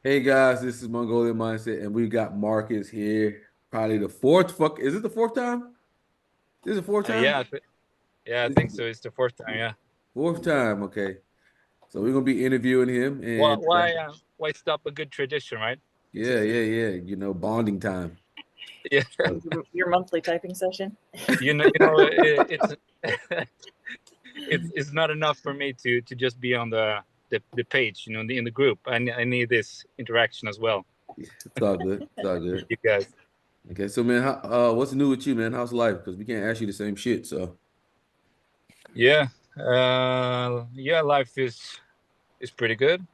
Hey guys, this is Mongolian Mindset, and we got Marcus here. Probably the fourth is it the fourth time? This is the fourth time? Yeah, yeah, I This is think the so. It's the fourth time. Yeah. fourth time, okay. So we're gonna be interviewing him Why and why uh, why stop a good tradition, right? yeah, bonding time. Yeah. So, Your monthly typing session. It's it's not enough for me to just be on the page, in the group. I need this interaction as well it's all good. It's all with good. you guys. Okay, so man, what's new with you, man? How's life? Because we can't ask you the same shit. So Yeah. Yeah, life is pretty good.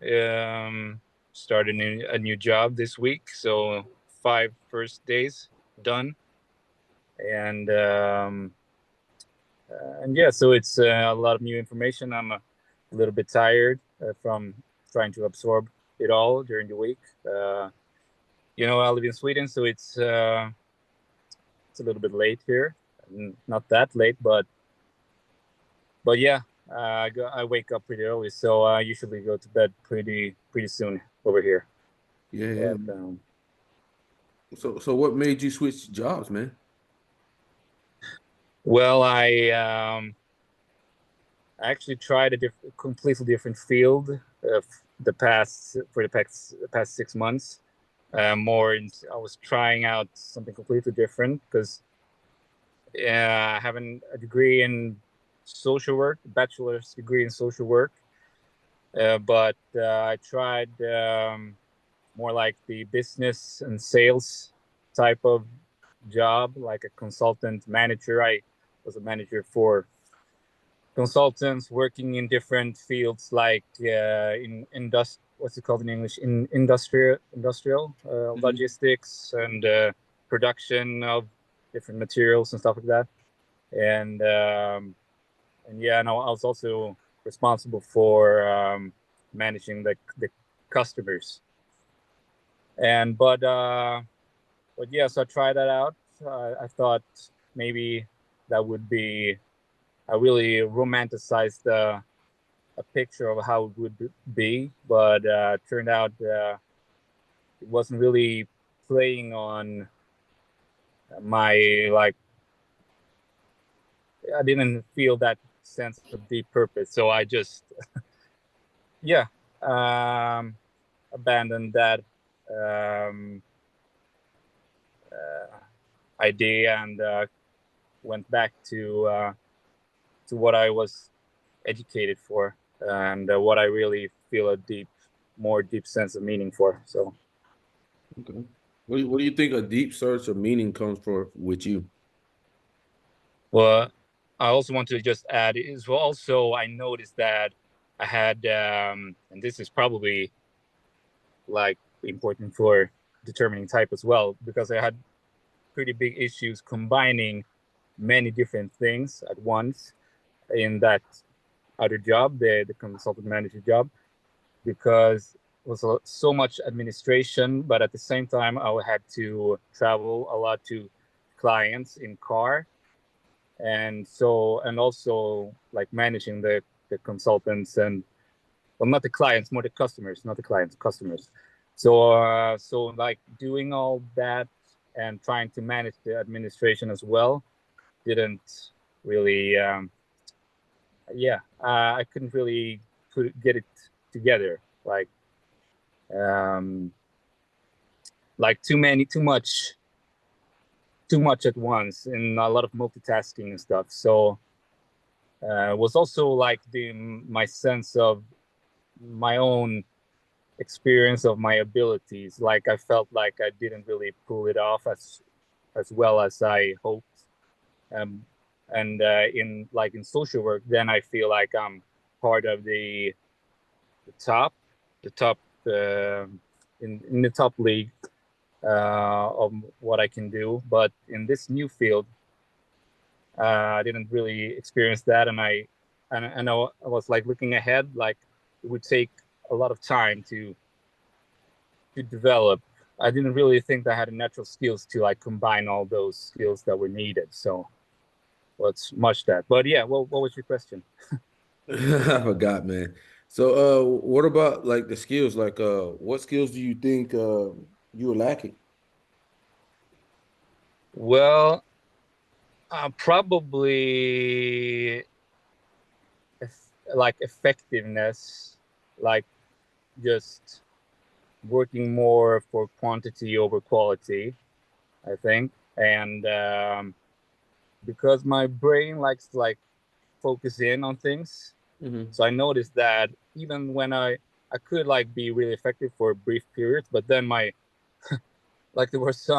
Started a new job this week, so 5 first days done, and yeah, so it's a lot of new information. I'm a little bit tired from trying to absorb it all during the week. I live in Sweden, so it's a little bit late here. Not that late, but yeah, I wake up pretty early, so I usually go to bed pretty soon over here. yeah. But So what made you switch jobs, man? well, I actually tried a completely different field the past 6 months. I was trying out something completely different because I have a degree in social work, bachelor's degree in social work. But I tried more like the business and sales type of job, like a consultant manager. I was a manager for consultants working in different fields, like what's it called in English? In industrial Mhm. logistics and production of different materials and stuff like that. And yeah, and I was also responsible for managing the customers. And but yeah, so I tried that out. I thought maybe that would be I really romanticized a picture of how it would be, but turned out it wasn't really playing on my like. I didn't feel that sense of deep purpose, so I just yeah um, abandoned that um, uh, idea and went back to what I was educated for and what I really feel a more deep sense of meaning for. So. Okay. What do you think a deep search of meaning comes for with you? Well, I also want to just add is well, also I noticed that I had, and this is probably like important for determining type as well, because I had pretty big issues combining many different things at once in that other job, the consultant manager job, because it was so much administration, but at the same time, I had to travel a lot to clients in car, and also like managing the consultants and well, not the clients, more the customers, not the clients, customers. So like doing all that and trying to manage the administration as well didn't really yeah I couldn't really get it together um like too much at once and a lot of multitasking and stuff. So was also like the my sense of my own experience of my abilities. Like I felt like I didn't really pull it off as well as I hoped. Um, and in social work, then I feel like I'm part of the top, the top uh, in the top league of what I can do. But in this new field, I didn't really experience that, and I was like looking ahead, like it would take a lot of time to develop. I didn't really think that I had the natural skills to like combine all those skills that were needed. So let's much that. But yeah, what was your question? I forgot, man. So, what about like the skills? Like, what skills do you think you were lacking? Well, probably like effectiveness, like just working more for quantity over quality, I think. And because my brain likes to like focus in on things, Mm-hmm. so I noticed that even when I could like be really effective for brief periods, but then my like there was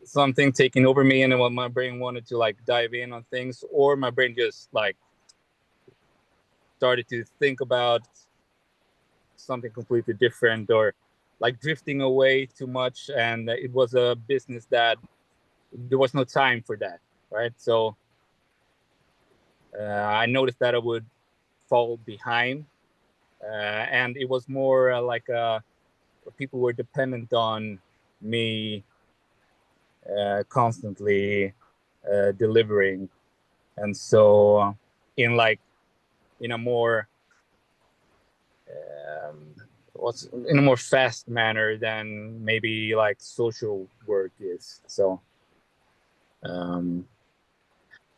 something taking over me, and then when my brain wanted to like dive in on things, or my brain just like started to think about something completely different, or like drifting away too much, and it was a business that there was no time for that, right? So I noticed that I would fall behind, and it was more like people were dependent on me constantly delivering, and so in like in a more um, what's in a more fast manner than maybe like social work is. So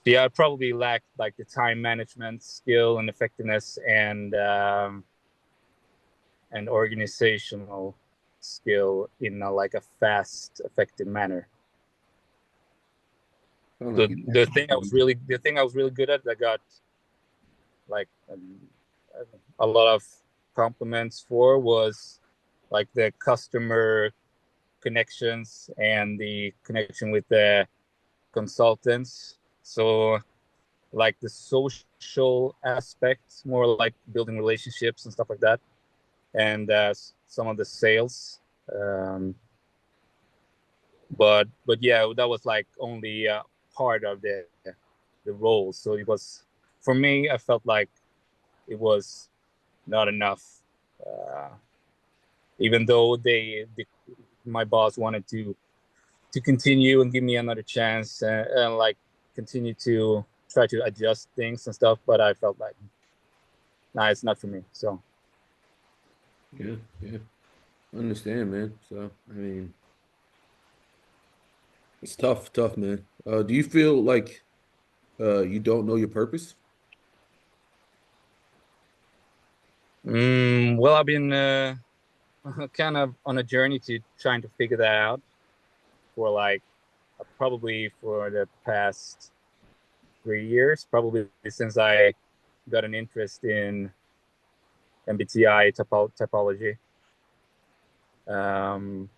yeah, I probably lacked like the time management skill and effectiveness, and organizational skill in a, like a fast, effective manner. Sound So like the thing I was really good at, that got like a lot of compliments for, was like the customer connections and the connection with the consultants. So like the social aspects, more like building relationships and stuff like that, and some of the sales. Um, but yeah, that was like only part of the role. So it was, for me, I felt like it was not enough. Uh, Even though my boss wanted to continue and give me another chance, and like continue to try to adjust things and stuff, but I felt like, nah, it's not for me. So yeah, yeah. I understand, man. So, I mean, it's tough, man. Do you feel like you don't know your purpose? well, I've been kind of on a journey to trying to figure that out for like probably for the past 3 years, probably since I got an interest in mbti typology. um,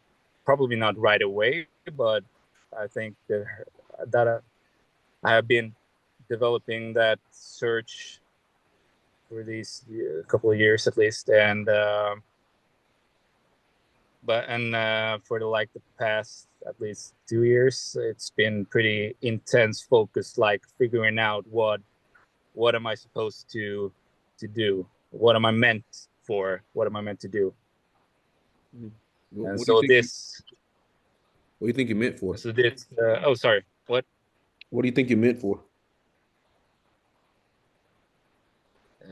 Probably not right away, but I think that I have been developing that search for these couple of years at least, and for the past at least 2 years, it's been pretty intense focus, like figuring out what am I supposed to do, what am I meant for, what am I meant to do. Mhm. And What do you so think this what do you think you're meant for? so this oh, sorry, what? What do you think you're meant for?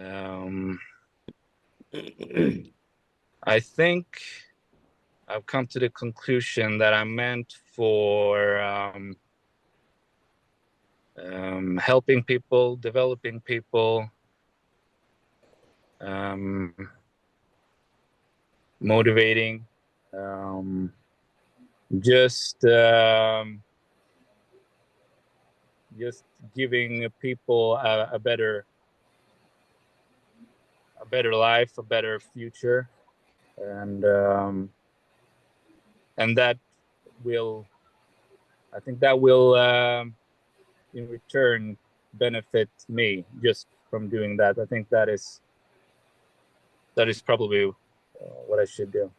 um I think I've come to the conclusion that I'm meant for helping people, developing people, um, motivating, um, just just giving people a better life, a better future, and that will, I think that will in return benefit me just from doing that. I think that is probably what I should do.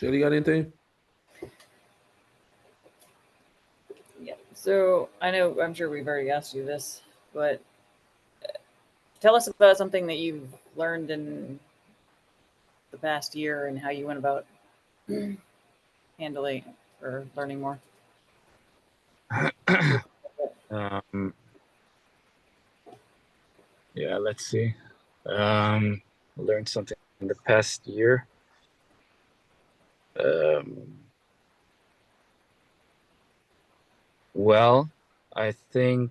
Shelly, got anything? Yeah. So I know, I'm sure we've already asked you this, but tell us about something that you've learned in the past year and how you went about handling or learning more. um, Yeah, let's see. Learned something in the past year. Well, I think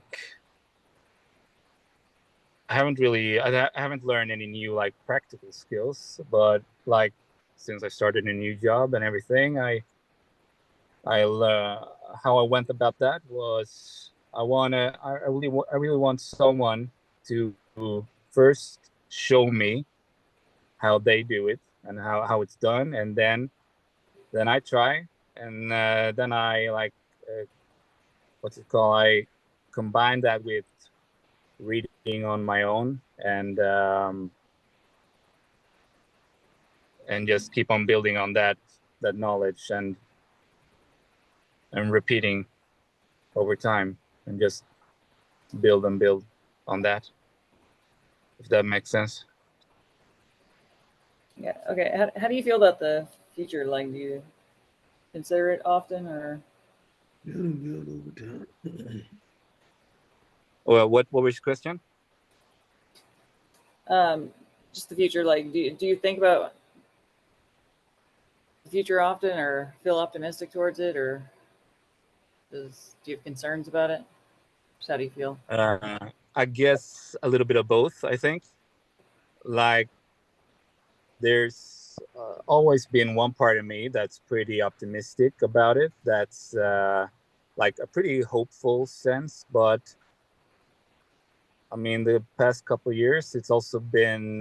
I haven't learned any new like practical skills, but like since I started a new job and everything, how I went about that was I really want someone to first show me how they do it and how it's done, and then I try, and then I like what's it called? I combine that with reading on my own, and just keep on building on that knowledge and repeating over time, and just build and build on that, if that makes sense. Yeah. Okay. How do you feel about the future? Like, do you consider it often, or? Build over time. Well, what was your question? Just the future. Like, do you think about the future often, or feel optimistic towards it, or do you have concerns about it? Just how do you feel? I guess a little bit of both. I think, like, there's always been one part of me that's pretty optimistic about it. That's like a pretty hopeful sense, but I mean, the past couple of years, it's also been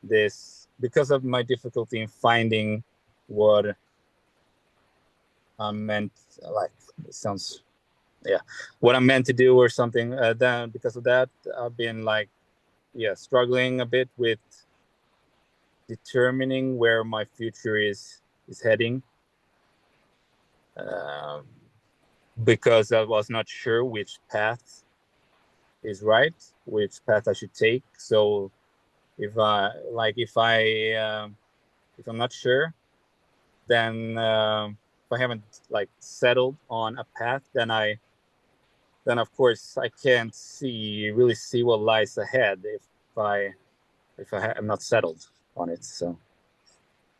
this, because of my difficulty in finding what I'm meant, like, it sounds, yeah, what I'm meant to do or something. Then because of that, I've been like, yeah, struggling a bit with determining where my future is heading, um, because I was not sure which path is right, which path I should take. So if I'm not sure, then if I haven't like settled on a path, then of course I can't really see what lies ahead I am not settled on it. So,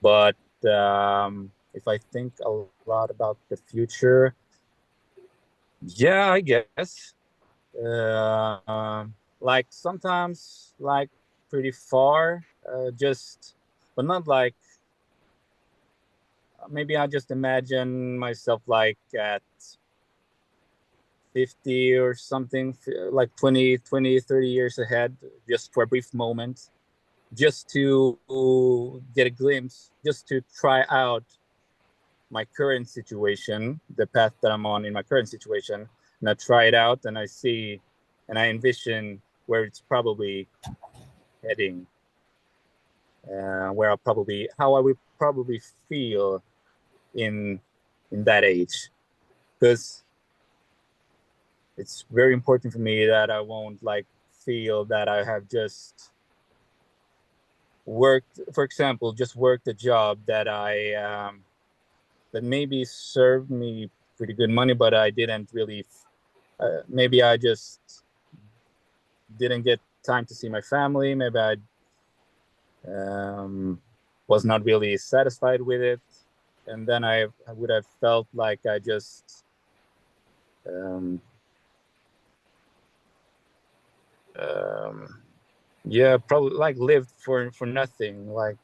but if I think a lot about the future, yeah, I guess like sometimes like pretty far, just, but not like, maybe I just imagine myself like at 50 or something, like 30 years ahead, just for a brief moment, just to get a glimpse, just to try out my current situation, the path that I'm on in my current situation, and I try it out and I see and I envision where it's probably heading, how I would probably feel in that age, because it's very important for me that I won't like feel that I have just worked, for example, just worked a job that that maybe served me pretty good money, but I didn't really. Maybe I just didn't get time to see my family. Maybe I was not really satisfied with it, and then I would have felt like I just um, yeah, probably like lived for nothing, like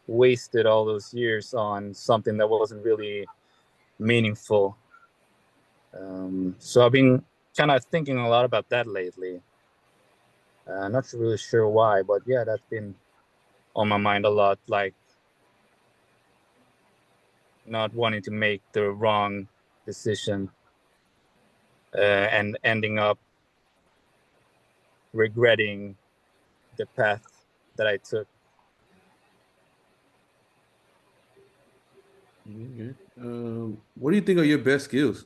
wasted all those years on something that wasn't really meaningful. So I've been kind of thinking a lot about that lately. Not really sure why, but yeah, that's been on my mind a lot, like not wanting to make the wrong decision, and ending up regretting the path that I took. Okay. What do you think are your best skills?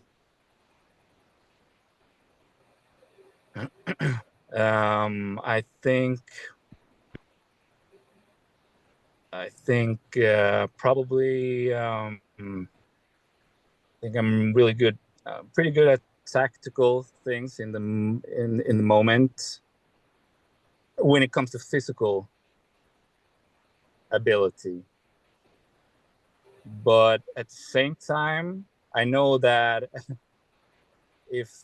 I think probably I think I'm really good, pretty good at tactical things in the moment. when it comes to physical ability. But at the same time, I know that if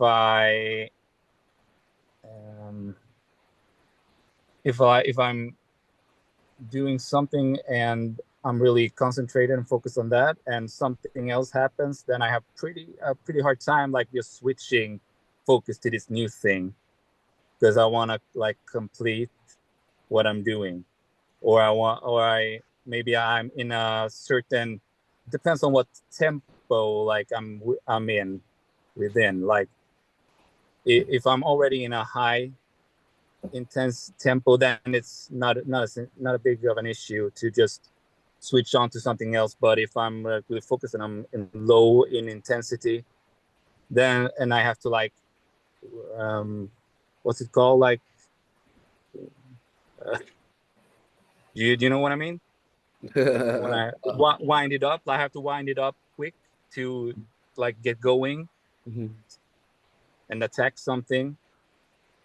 I'm doing something and I'm really concentrated and focused on that, and something else happens, then I have a pretty hard time like just switching focus to this new thing, because I want to like complete what I'm doing, or maybe I'm in a certain, depends on what tempo like I'm in within. Like if I'm already in a high intense tempo, then it's not a big of an issue to just switch on to something else. But if I'm really focused and I'm in low in intensity, then and I have to like what's it called, like do you know what I mean? When I wind it up, I have to wind it up quick to like get going and attack something,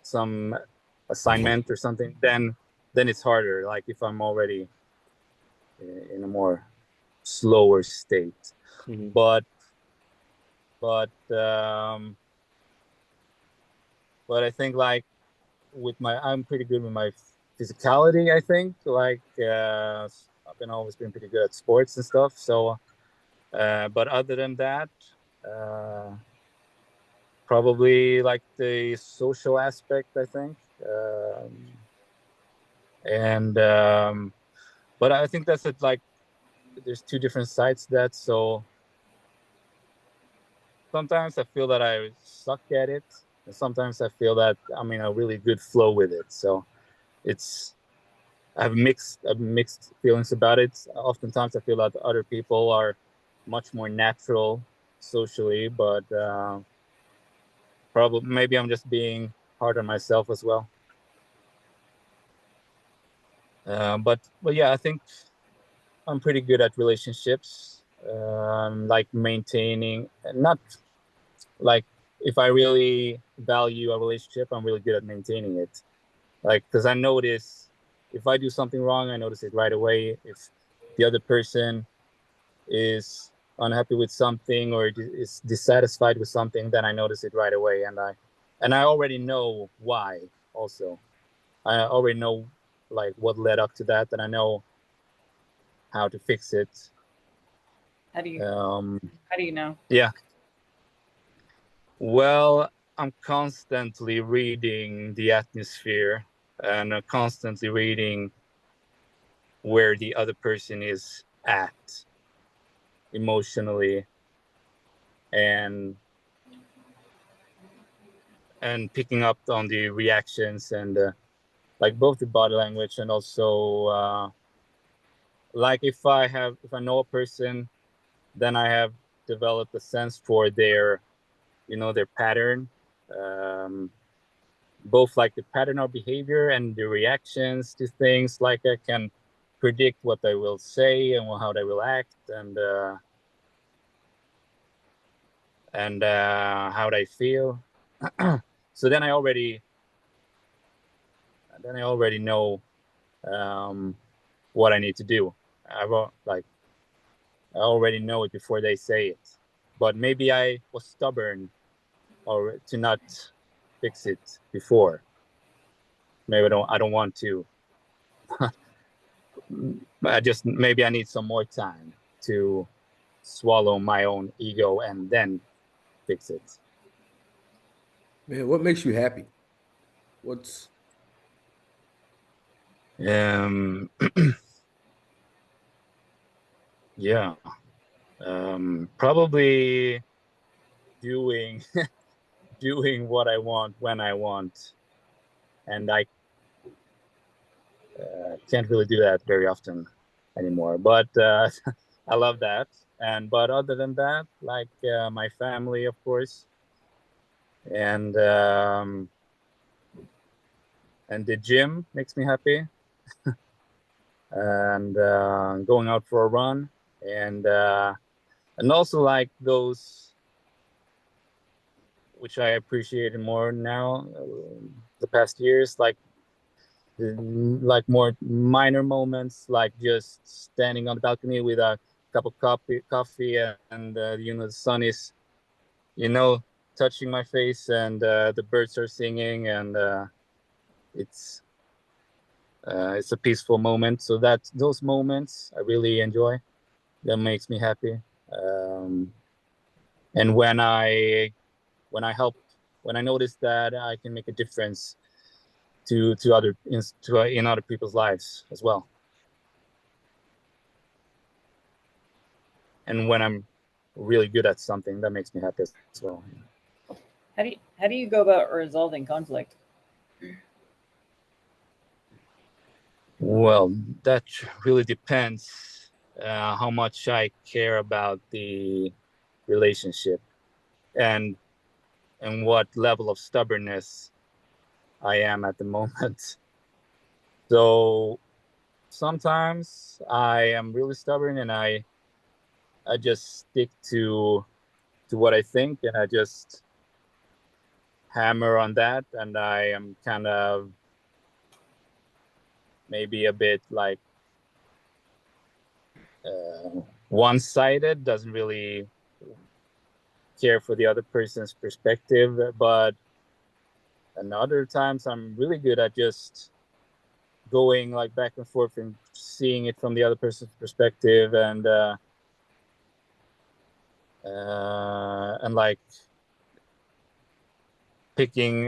some assignment or something. Then it's harder. Like if I'm already in a more slower state. But I think like I'm pretty good with my physicality. I think like I've always been pretty good at sports and stuff. So, but other than that, probably like the social aspect, I think. But I think that's it. Like, there's two different sides to that. So sometimes I feel that I suck at it, and sometimes I feel that I'm in a really good flow with it. So I have mixed feelings about it. Oftentimes I feel that other people are much more natural socially, but probably maybe I'm just being hard on myself as well. But yeah, I think I'm pretty good at relationships, like maintaining, not like if I really value a relationship, I'm really good at maintaining it. Like, because I notice if I do something wrong, I notice it right away. If the other person is unhappy with something or is dissatisfied with something, then I notice it right away, and I already know why. Also, I already know like what led up to that, and I know how to fix it. How do you know? Yeah. Well, I'm constantly reading the atmosphere and constantly reading where the other person is at emotionally, and picking up on the reactions and like both the body language and also like if I know a person, then I have developed a sense for their pattern, both like the pattern of behavior and the reactions to things. Like I can predict what they will say and how they will act, and how they feel. So then I already know what I need to do. I already know it before they say it. But maybe I was stubborn or to not fix it before. Maybe I don't want to. Maybe I need some more time to swallow my own ego and then fix it. Man, what makes you happy? What's Yeah. Probably doing doing what I want when I want, and I can't really do that very often anymore. But I love that. But other than that, like my family, of course, and the gym makes me happy, and going out for a run, and also like those which I appreciate more now, the past years, like like more minor moments, like just standing on the balcony with a cup of coffee and the sun is, touching my face, and the birds are singing, and it's a peaceful moment. So those moments I really enjoy. That makes me happy. And when I notice that I can make a difference to in other people's lives as well. And when I'm really good at something, that makes me happy as well. How do you go about resolving conflict? Well, that really depends how much I care about the relationship and what level of stubbornness I am at the moment. So sometimes I am really stubborn, and I just stick to what I think, and I just hammer on that, and I am kind of maybe a bit like one-sided, doesn't really care for the other person's perspective. But and other times I'm really good at just going like back and forth and seeing it from the other person's perspective, and like picking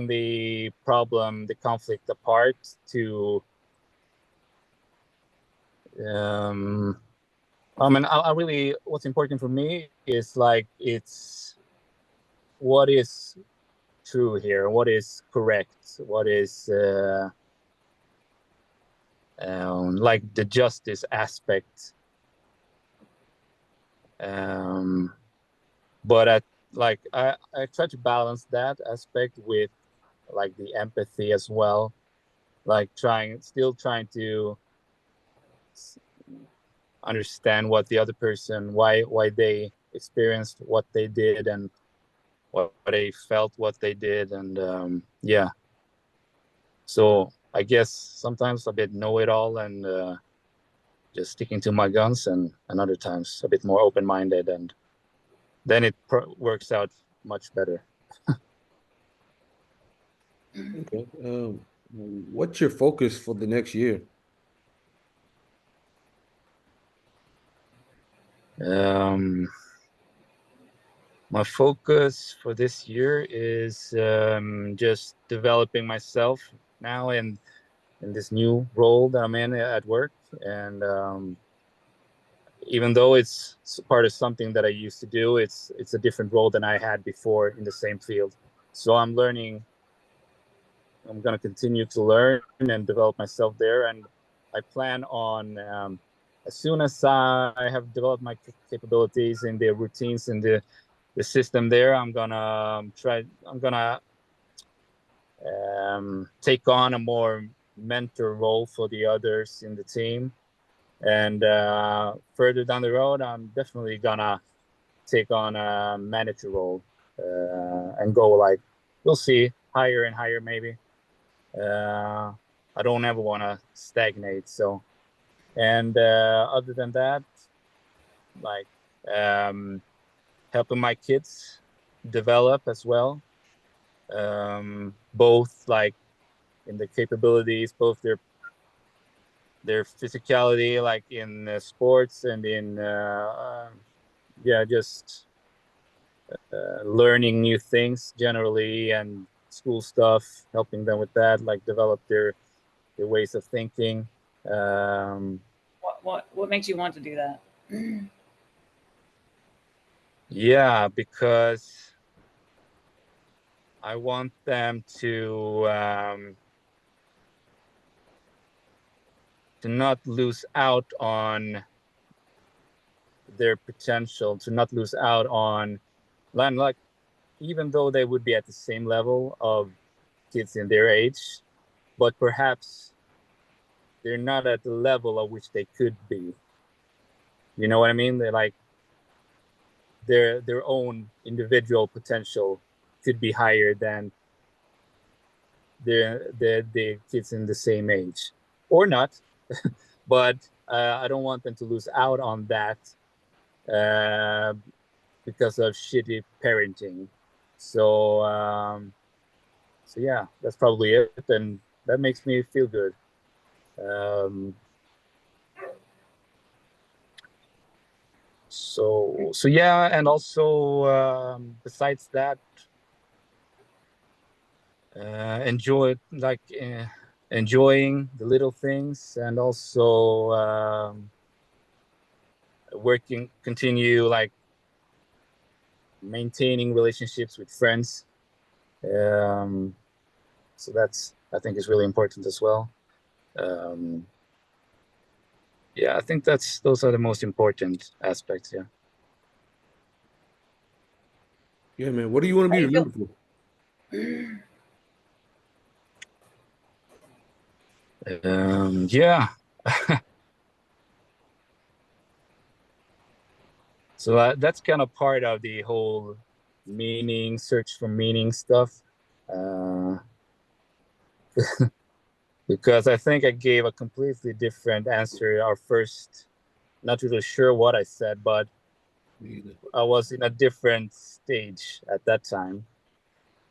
the problem, the conflict apart to I really, what's important for me is like, it's what is true here, what is correct, what is like the justice aspect. But I try to balance that aspect with like the empathy as well, like still trying to understand what the other person, why they experienced what they did, and what they felt, what they did. And yeah, so I guess sometimes a bit know-it-all and just sticking to my guns, and other times a bit more open-minded, and then it works out much better. Okay. What's your focus for the next year? My focus for this year is just developing myself now in this new role that I'm in at work. And even though it's part of something that I used to do, it's a different role than I had before in the same field. So I'm learning. I'm going to continue to learn and develop myself there. And I plan on, as soon as I have developed my capabilities in the routines and the system there, I'm gonna take on a more mentor role for the others in the team. And further down the road, I'm definitely gonna take on a manager role and go, like, we'll see, higher and higher maybe. I don't ever want to stagnate. So, and other than that, like helping my kids develop as well, both like in the capabilities, both their physicality, like in sports, and in just learning new things generally, and school stuff, helping them with that, like develop their ways of thinking. What makes you want to do that? Yeah, because I want them to not lose out on their potential, to not lose out on, like, even though they would be at the same level of kids in their age, but perhaps they're not at the level at which they could be. You know what I mean? They're like, their own individual potential could be higher than the kids in the same age, or not. But I don't want them to lose out on that because of shitty parenting. So so yeah, that's probably it, and that makes me feel good. So yeah, and also besides that, enjoying the little things, and also continue like maintaining relationships with friends. So that's, I think, is really important as well. Yeah, I think those are the most important aspects. Yeah. Yeah, man. What do you want to be remembered for? Yeah. So that's kind of part of the whole search for meaning stuff. Because I think I gave a completely different answer our first, not really sure what I said, but I was in a different stage at that time.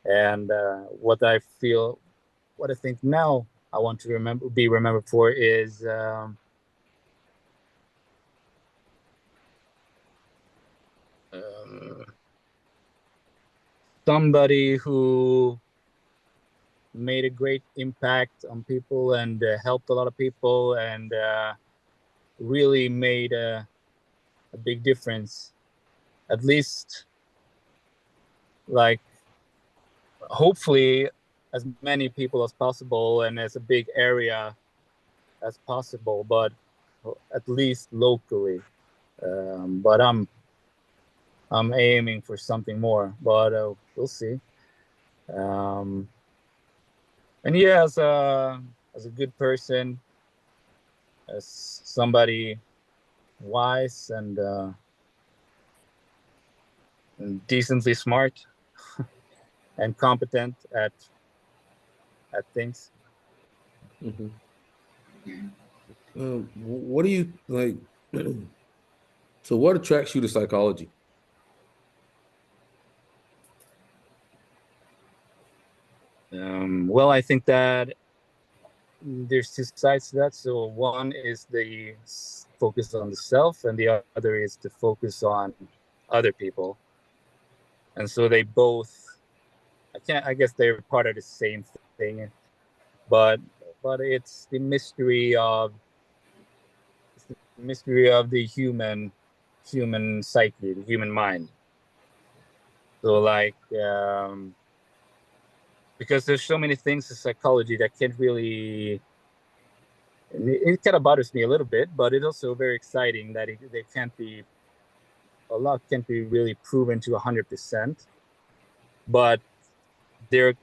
And what I think now I want to be remembered for is somebody who made a great impact on people, and helped a lot of people, and really made a big difference. At least, like, hopefully, as many people as possible, and as a big area as possible, but at least locally. But I'm aiming for something more, but we'll see. And yeah, as a good person, as somebody wise and decently smart and competent at things. Mm-hmm. What do you like? So, what attracts you to psychology? Well, I think that there's two sides to that. So one is the focus on the self, and the other is to focus on other people. And so they both, I guess they're part of the same thing, but it's the mystery of the human psyche, the human mind. So like, because there's so many things in psychology that can't really, it kind of bothers me a little bit, but it's also very exciting that they can't be, a lot can't be really proven to 100%, but there,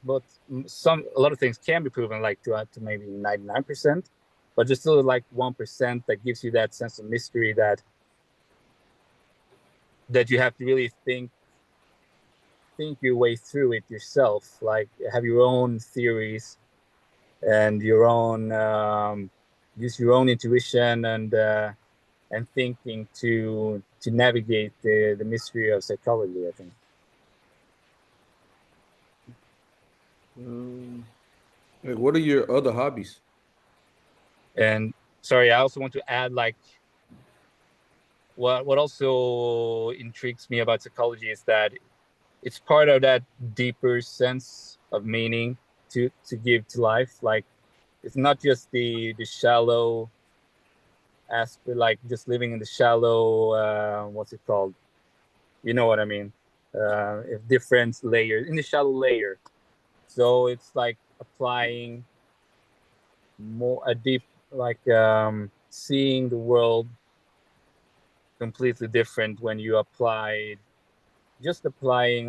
but a lot of things can be proven, like to maybe 99%, but there's still like 1% that gives you that sense of mystery that you have to really think your way through it yourself, like have your own theories and your own use your own intuition and thinking to navigate the mystery of psychology, I think. Like, what are your other hobbies? And sorry, I also want to add, like, what also intrigues me about psychology is that it's part of that deeper sense of meaning to give to life. Like, it's not just the shallow aspect, like just living in the shallow, what's it called? You know what I mean? If different layers in the shallow layer. So it's like applying more a deep, like seeing the world completely different when you applying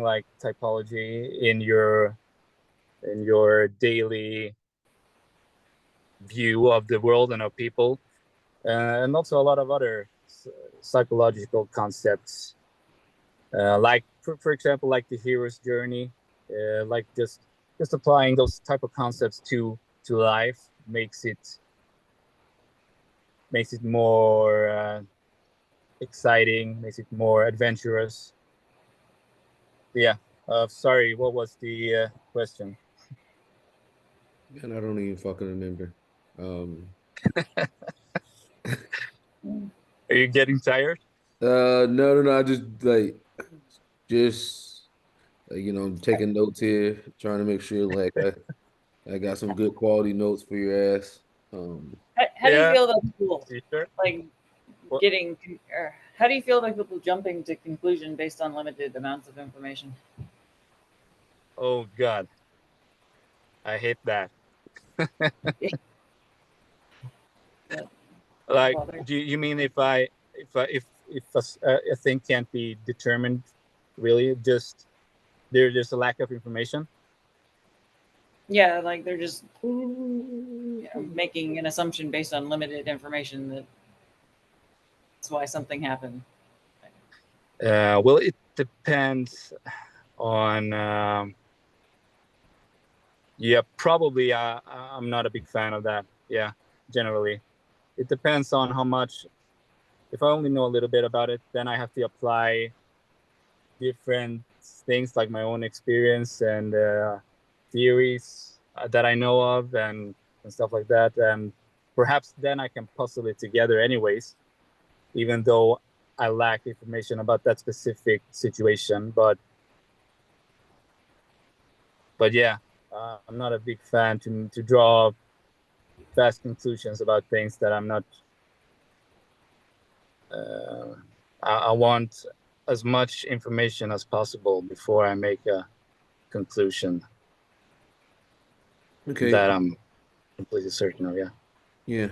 like typology in your daily view of the world and of people, and also a lot of other psychological concepts, like for example, like the hero's journey like just applying those type of concepts to life makes it more exciting, makes it more adventurous. Yeah. Sorry, what was the question? And I don't even fucking remember. Are you getting tired? No. I just I'm taking notes here, trying to make sure I got some good quality notes for your ass. How do you Yeah. feel about people You sure? like What? how do you feel about people jumping to conclusion based on limited amounts of information? Oh God, I hate that. Like, do you mean if a thing can't be determined, really, just there's a lack of information? Yeah, like they're just making an assumption based on limited information that's why something happened. Well, it depends on. Yeah, probably. I'm not a big fan of that. Yeah, generally, it depends on how much. If I only know a little bit about it, then I have to apply different things like my own experience and theories that I know of and stuff like that. And perhaps then I can puzzle it together anyways, even though I lack information about that specific situation. But yeah, I'm not a big fan to draw fast conclusions about things that I'm not. I want as much information as possible before I make a conclusion Okay. that I'm completely certain of. Yeah. Yeah.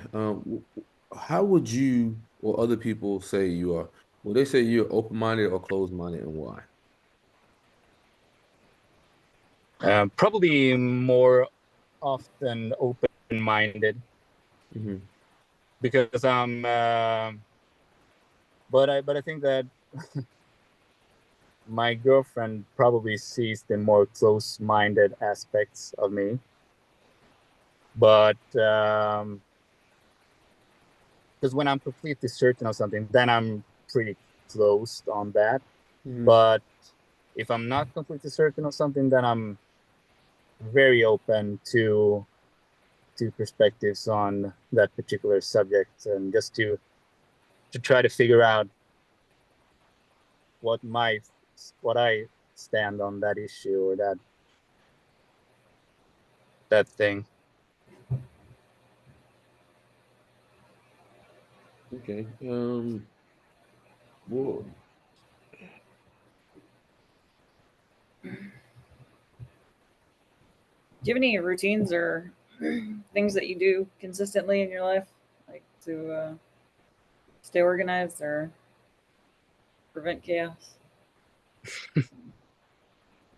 How would you or other people say you are? Will they say you're open-minded or closed-minded, and why? Probably more often open-minded Mm-hmm. because I'm. But I think that my girlfriend probably sees the more close-minded aspects of me. But because when I'm completely certain of something, then I'm pretty closed on that. Mm-hmm. But if I'm not completely certain of something, then I'm very open to perspectives on that particular subject, and just to try to figure out what I stand on that issue or that thing. Okay. Well, Do you have any routines or things that you do consistently in your life, like to stay organized or prevent chaos?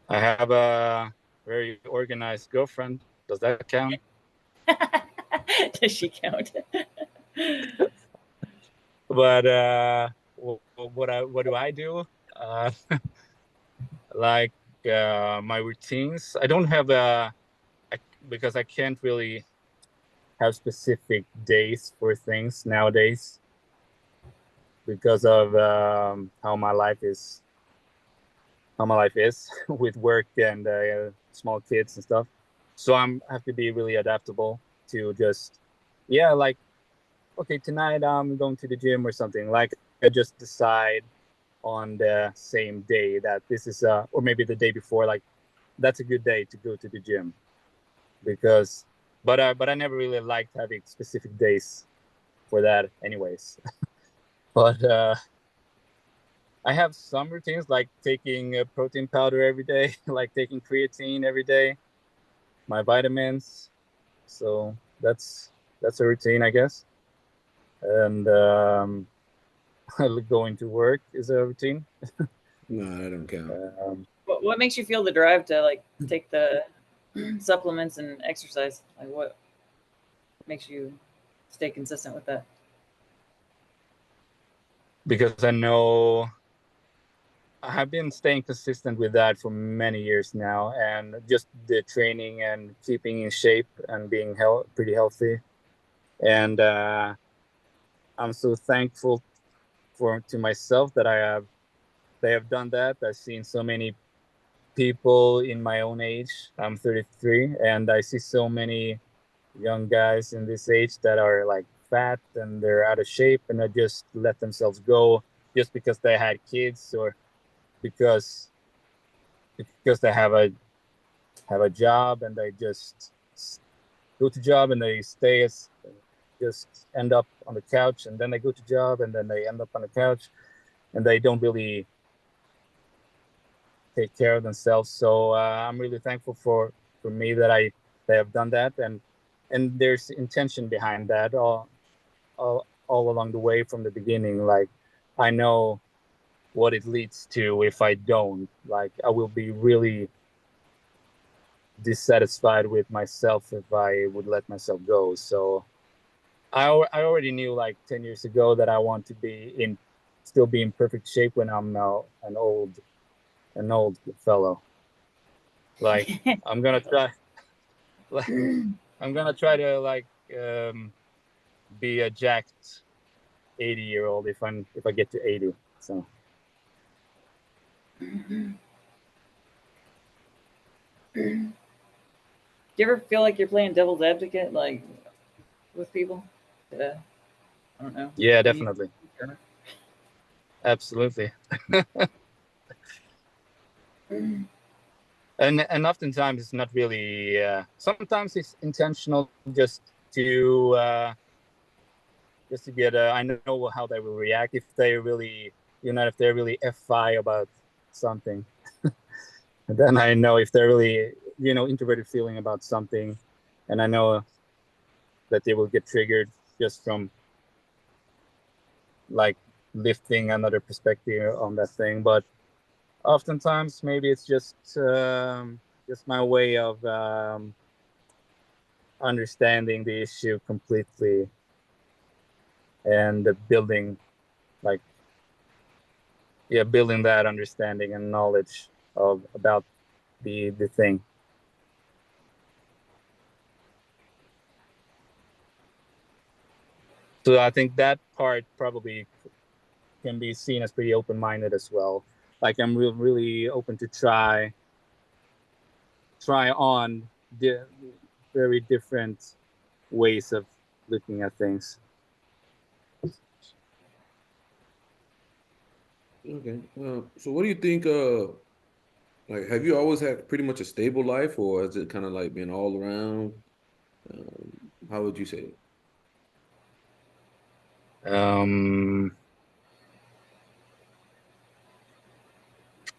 I have a very organized girlfriend. Does that count? Does she count? But what do I do? Like my routines. I don't have because I can't really have specific days for things nowadays because of how my life is with work and small kids and stuff. So I have to be really adaptable to just, yeah, like, okay, tonight I'm going to the gym or something. Like, I just decide on the same day that this is, or maybe the day before, like, that's a good day to go to the gym. Because, but I never really liked having specific days for that anyways. But I have some routines, like taking a protein powder every day, like taking creatine every day, my vitamins. So that's a routine, I guess. And going to work is a routine. no, that don't count. What makes you feel the drive to like take the supplements and exercise? Like what makes you stay consistent with that? Because I know have been staying consistent with that for many years now, and just the training and keeping in shape and being pretty healthy. And I'm so thankful to myself that they have done that. I've seen so many people in my own age. I'm 33, and I see so many young guys in this age that are like fat and they're out of shape, and they just let themselves go just because they had kids, or because they have a job, and they just go to job and they just end up on the couch, and then they go to job and then they end up on the couch, and they don't really take care of themselves. So I'm really thankful for me that they have done that, and there's intention behind that all along the way from the beginning. Like, I know what it leads to if I don't. Like, I will be really dissatisfied with myself if I would let myself go. So I already knew like 10 years ago that I want to still be in perfect shape when I'm now an old fellow. Like, I'm gonna try like I'm gonna try to like be a jacked 80-year-old if I get to 80. So Do you ever feel like you're playing devil's advocate, like with people? I don't know. yeah, definitely. Absolutely. And oftentimes it's not really. Sometimes it's intentional, just to get. I know how they will react if they really, if they're really FI about something. And then I know if they're really, introverted feeling about something, and I know that they will get triggered just from like lifting another perspective on that thing. But oftentimes maybe it's just my way of understanding the issue completely, and building that understanding and knowledge about the thing. So I think that part probably can be seen as pretty open-minded as well. Like, I'm really open to try on the very different ways of looking at things. Okay. So what do you think? Like, have you always had pretty much a stable life, or has it kind of like been all around? How would you say it?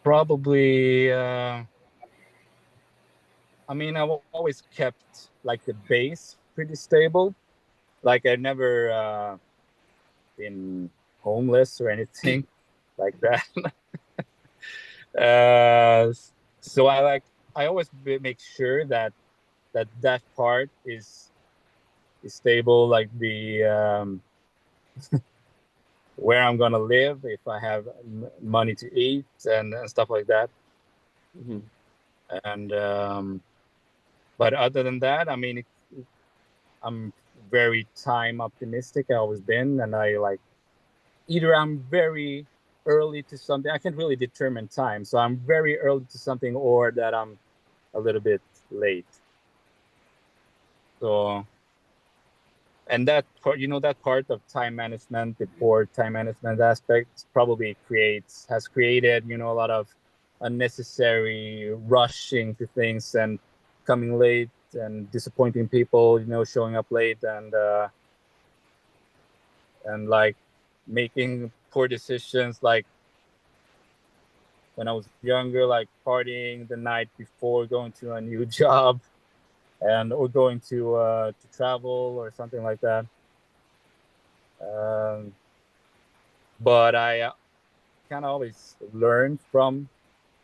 Probably. I mean, I've always kept like the base pretty stable. Like, I've never been homeless or anything like that. So I always make sure that part is stable, like the where I'm gonna live, if I have money to eat and stuff like that. Mm-hmm. And but other than that, I mean, I'm very time optimistic. I always been, and I like, either I'm very early to something. I can't really determine time, so I'm very early to something, or that I'm a little bit late. So, and that part, that part of time management, the poor time management aspect, probably has created, a lot of unnecessary rushing to things, and coming late, and disappointing people, showing up late, and like making poor decisions, like when I was younger, like partying the night before going to a new job, or going to travel or something like that. But I kind of always learned from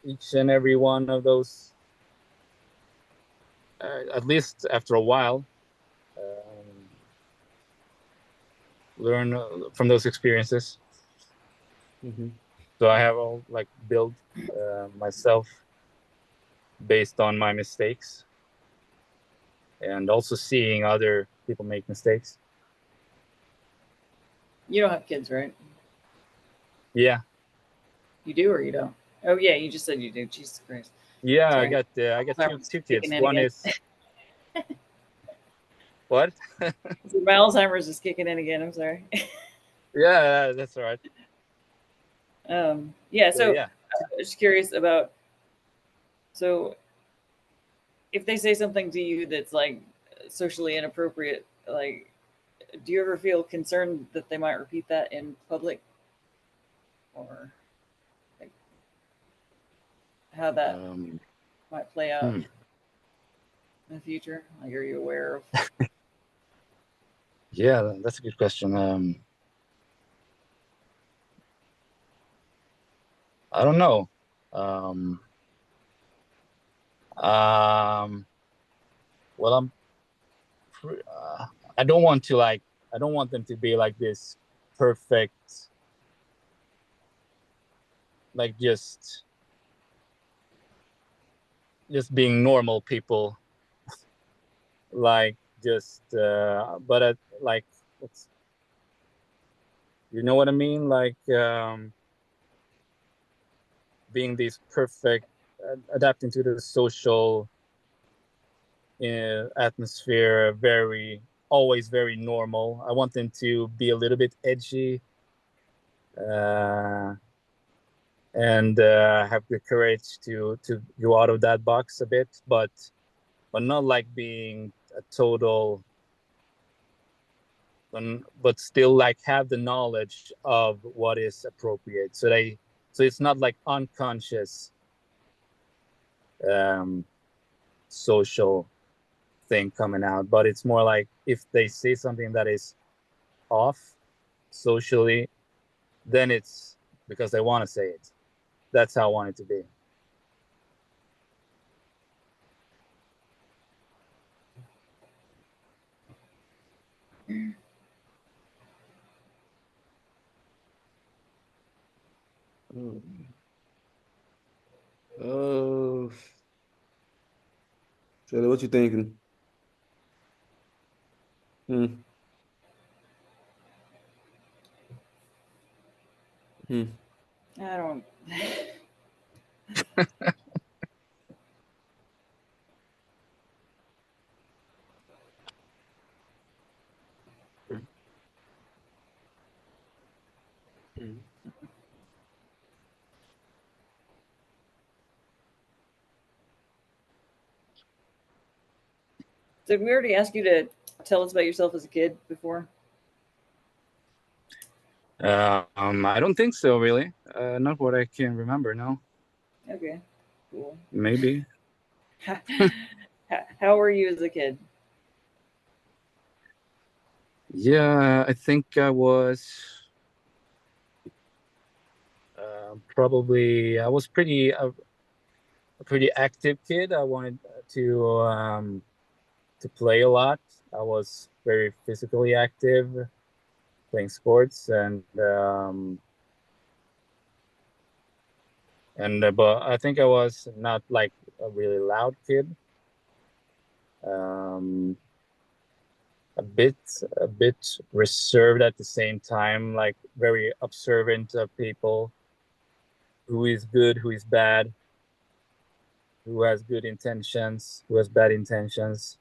each and every one of those, at least after a while. Learn from those experiences. Mm-hmm. So I have all like built myself based on my mistakes, and also seeing other people make mistakes. You don't have kids, right? Yeah. You do or you don't? Oh yeah, you just said you do. Jesus Christ. Yeah, Sorry. I got Alzheimer's two kids. kicking in One again. is what? My Alzheimer's is kicking in again. I'm sorry. Yeah, that's all right. Yeah. So So yeah. just curious about. So if they say something to you that's like socially inappropriate, like, do you ever feel concerned that they might repeat that in public, or like how that might play out hmm. in the future? Like, are you aware of? Yeah, that's a good question. I don't know. Um, well, I don't want to like. I don't want them to be like this perfect, like just being normal people, like just. But like, it's, you know what I mean? Like being these perfect, adapting to the social atmosphere, always very normal. I want them to be a little bit edgy, uh, and have the courage to go out of that box a bit, but not like being a total, but still like have the knowledge of what is appropriate. So it's not like unconscious um, social thing coming out, but it's more like if they say something that is off socially, then it's because they want to say it. That's how I want it to be. Uh, Shirley, what you thinking? Hmm. Hmm. I don't. Hmm. Did we already ask you to tell us about yourself as a kid before? I don't think so, really. Not what I can remember. No, Okay, cool. maybe. How were you as a kid? Yeah, I think I was probably. I was a pretty active kid. I wanted to play a lot. I was very physically active, playing sports, and but I think I was not like a really loud kid. Um, a a bit reserved at the same time, like very observant of people, who is good, who is bad, who has good intentions, who has bad intentions,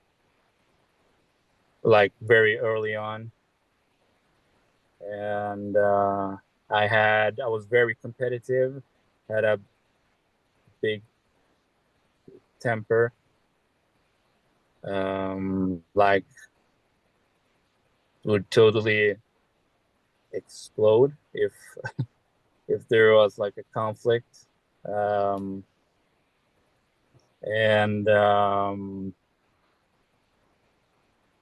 like very early on. And I was very competitive, had a big temper, like would totally explode if there was like a conflict. Um, and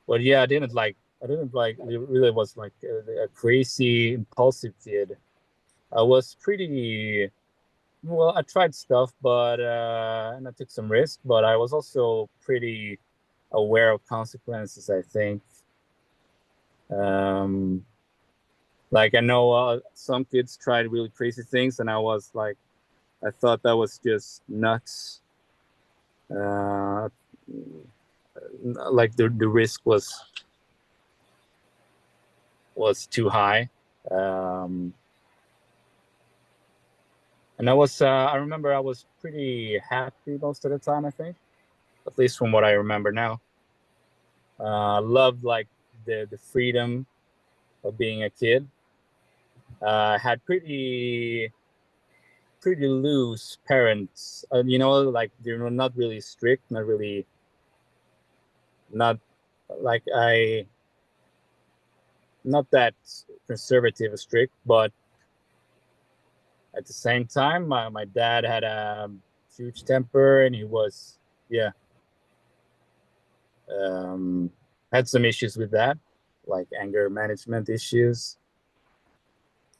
But yeah, I didn't like really was like a crazy impulsive kid. I was pretty well. I tried stuff, but and I took some risk, but I was also pretty aware of consequences, I think. Um, Like I know some kids tried really crazy things, and I was like, I thought that was just nuts. Like the risk was too high. Um, and I remember I was pretty happy most of the time, I think, at least from what I remember now. Loved like the freedom of being a kid. Had pretty loose parents. Like they're not really strict, not like not that conservative or strict, but at the same time, my dad had a huge temper, and he was, yeah, um, had some issues with that, like anger management issues.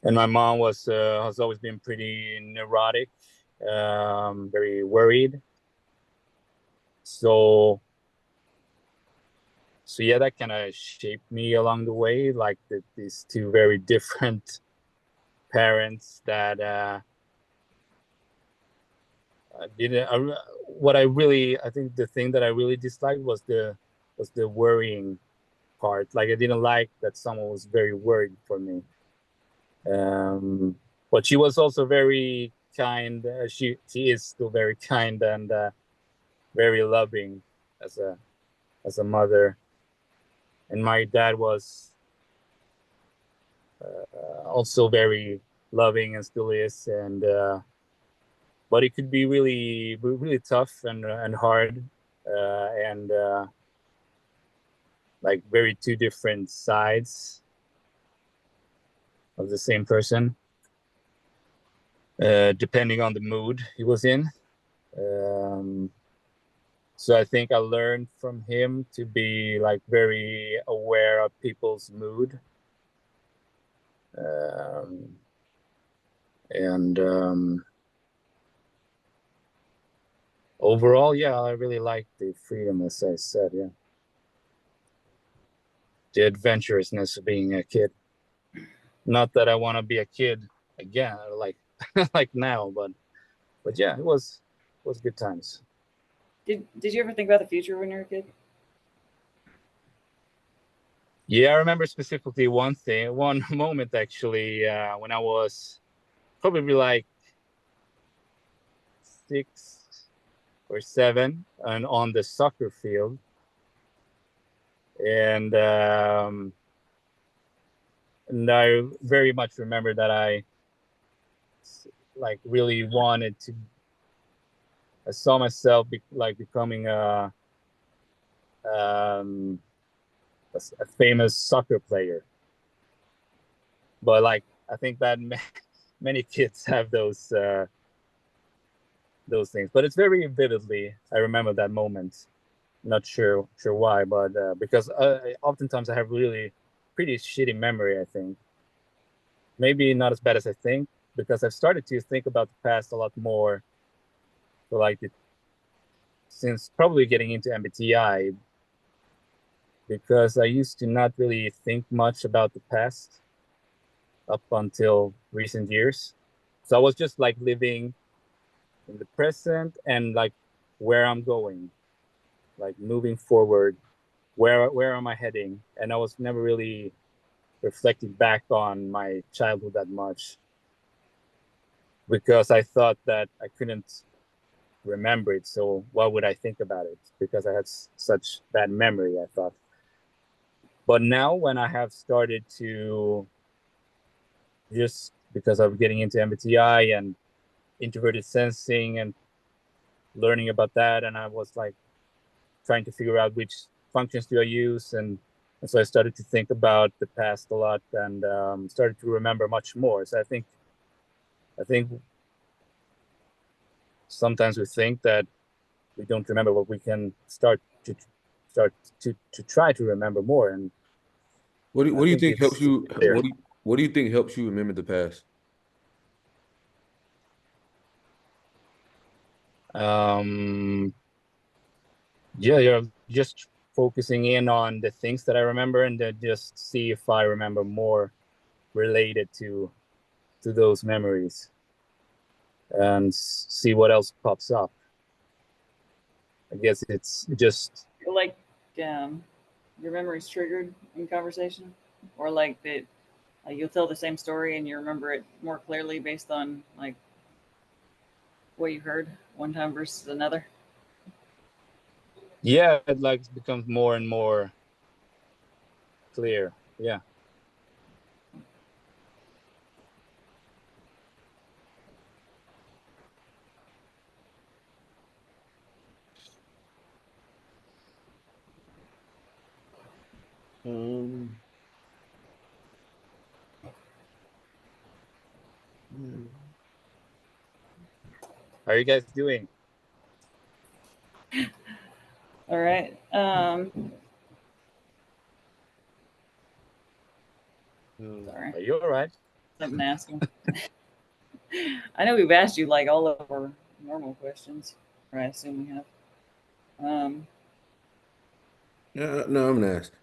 And my mom has always been pretty neurotic, very worried. So yeah, that kind of shaped me along the way, like these two very different parents that didn't. I think the thing that I really disliked was the worrying part. Like I didn't like that someone was very worried for me. But she was also very kind. She is still very kind and very loving as a mother. And my dad was also very loving and still is. And but it could be really tough and hard, and like very two different sides of the same person, depending on the mood he was in. So I think I learned from him to be like very aware of people's mood. And overall, yeah, I really like the freedom, as I said, yeah. The adventurousness of being a kid. Not that I want to be a kid again, like like now, but yeah, it was good times. Did you ever think about the future when you were a kid? Yeah, I remember specifically one moment actually, when I was probably like 6 or 7, and on the soccer field, and I very much remember that I like really wanted to. I saw myself becoming um, a famous soccer player. But like I think that many kids have those things. But it's very vividly. I remember that moment. Not sure why, but because oftentimes I have really pretty shitty memory. I think maybe not as bad as I think, because I've started to think about the past a lot more. So like since probably getting into MBTI, because I used to not really think much about the past up until recent years. So I was just like living in the present and like where I'm going, like moving forward, where am I heading? And I was never really reflecting back on my childhood that much, because I thought that I couldn't remember it. So why would I think about it? Because I had such bad memory, I thought. But now when I have started to, just because of getting into MBTI and introverted sensing and learning about that, and I was like trying to figure out which functions do I use, and so I started to think about the past a lot, and started to remember much more. So I think sometimes we think that we don't remember, but we can start to try to remember more. And What I do you think think helps it's you? there. What do you think helps you remember the past? Yeah, you're just focusing in on the things that I remember, and then just see if I remember more. related to those memories and see what else pops up. I guess it's just like your memory's triggered in conversation, or like that you'll tell the same story and you remember it more clearly based on like what you heard one time versus another. Yeah, it like becomes more and more clear. Yeah. Um, How are you guys doing? All right. Sorry. Are you all right? Something to ask him. I know we've asked you like all of our normal questions, or I assume we have. no, I'm gonna ask.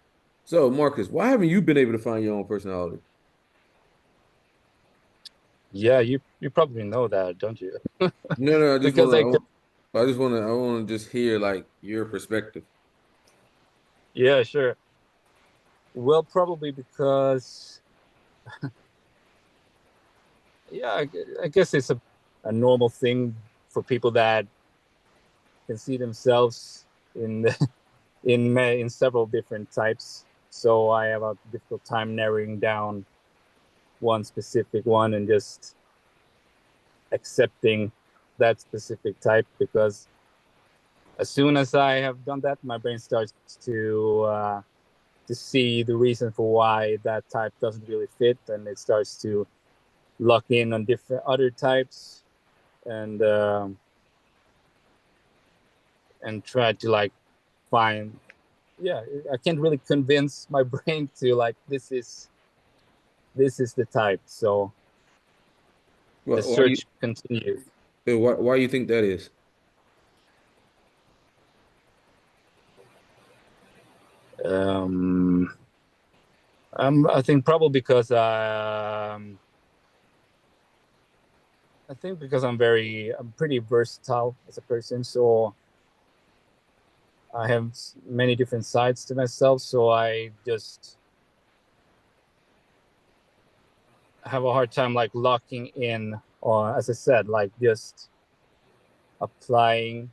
So, Marcus, why haven't you been able to find your own personality? Yeah, you probably know that, don't you? No, I just Because wanna, I wanna just hear like your perspective. yeah, sure. Well, probably because yeah, I guess it's a normal thing for people that can see themselves in in several different types. So I have a difficult time narrowing down one specific one and just accepting that specific type, because as soon as I have done that, my brain starts to see the reason for why that type doesn't really fit, and it starts to lock in on different other types and try to like find. Yeah, I can't really convince my brain to like this is the type. So the Why do you, search continues. why you think that is? Um, I think probably because I think because I'm pretty versatile as a person, so I have many different sides to myself. So I just have a hard time like locking in, or as I said, like just applying,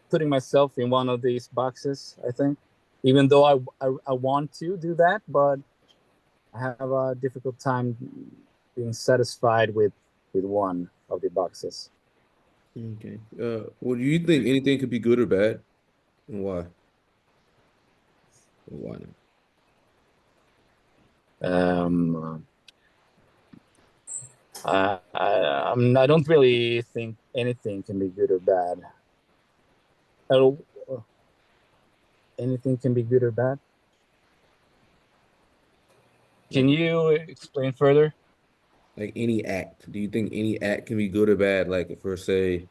putting myself in one of these boxes. I think, even though I want to do that, but I have a difficult time being satisfied with one of the boxes. Okay. Well, do you think anything could be good or bad, and why? Or why not? Um, I don't really think anything can be good or bad. Oh, anything can be good or bad. Can Like, you explain further? like any act. Do you think any act can be good or bad? Like, if we're say,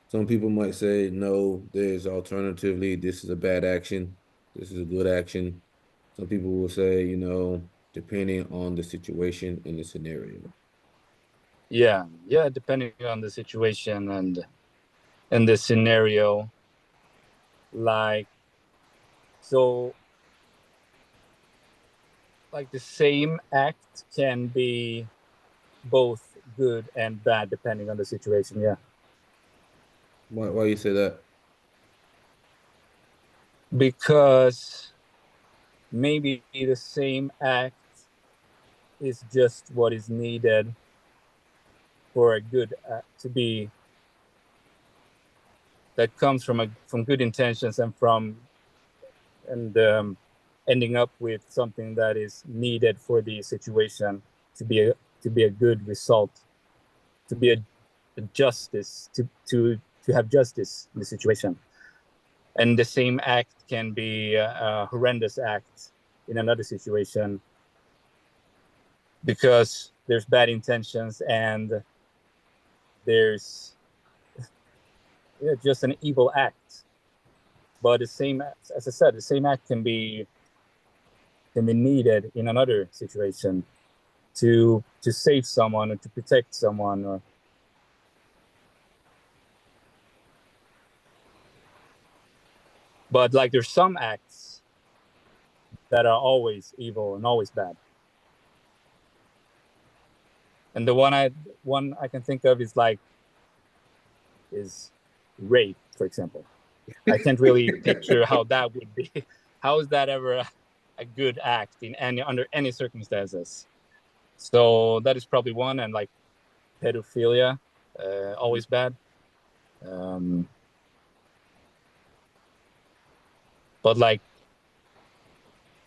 some people might say, no, there's alternatively, this is a bad action, this is a good action. Some people will say, depending on the situation and the scenario. Yeah, yeah, depending on the situation and the scenario. Like, so like the same act can be both good and bad depending on the situation. Yeah, Why you say that? because maybe the same act is just what is needed for a good to be, that comes from good intentions and and ending up with something that is needed for the situation to be a good result, to be a justice, to have justice in the situation. And the same act can be a horrendous act in another situation because there's bad intentions and there's just an evil act. But the same, as I said, the same act can can be needed in another situation to save someone or to protect someone, or but like there's some acts that are always evil and always bad. And the one I can think of is rape, for example. I can't really picture how that would be. How is that ever a good act under any circumstances? So that is probably one. And like pedophilia, always bad. But like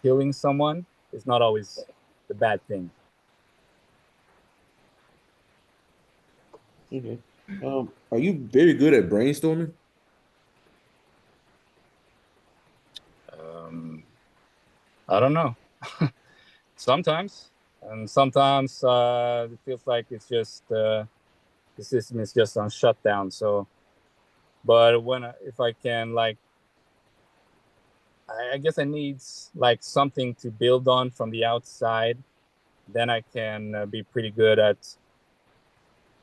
killing someone is not always the bad thing. Okay. Are you very good at brainstorming? I don't know. Sometimes, and sometimes it feels like it's just the system is just on shutdown. So, but if I can like, I guess I need like something to build on from the outside, then I can be pretty good at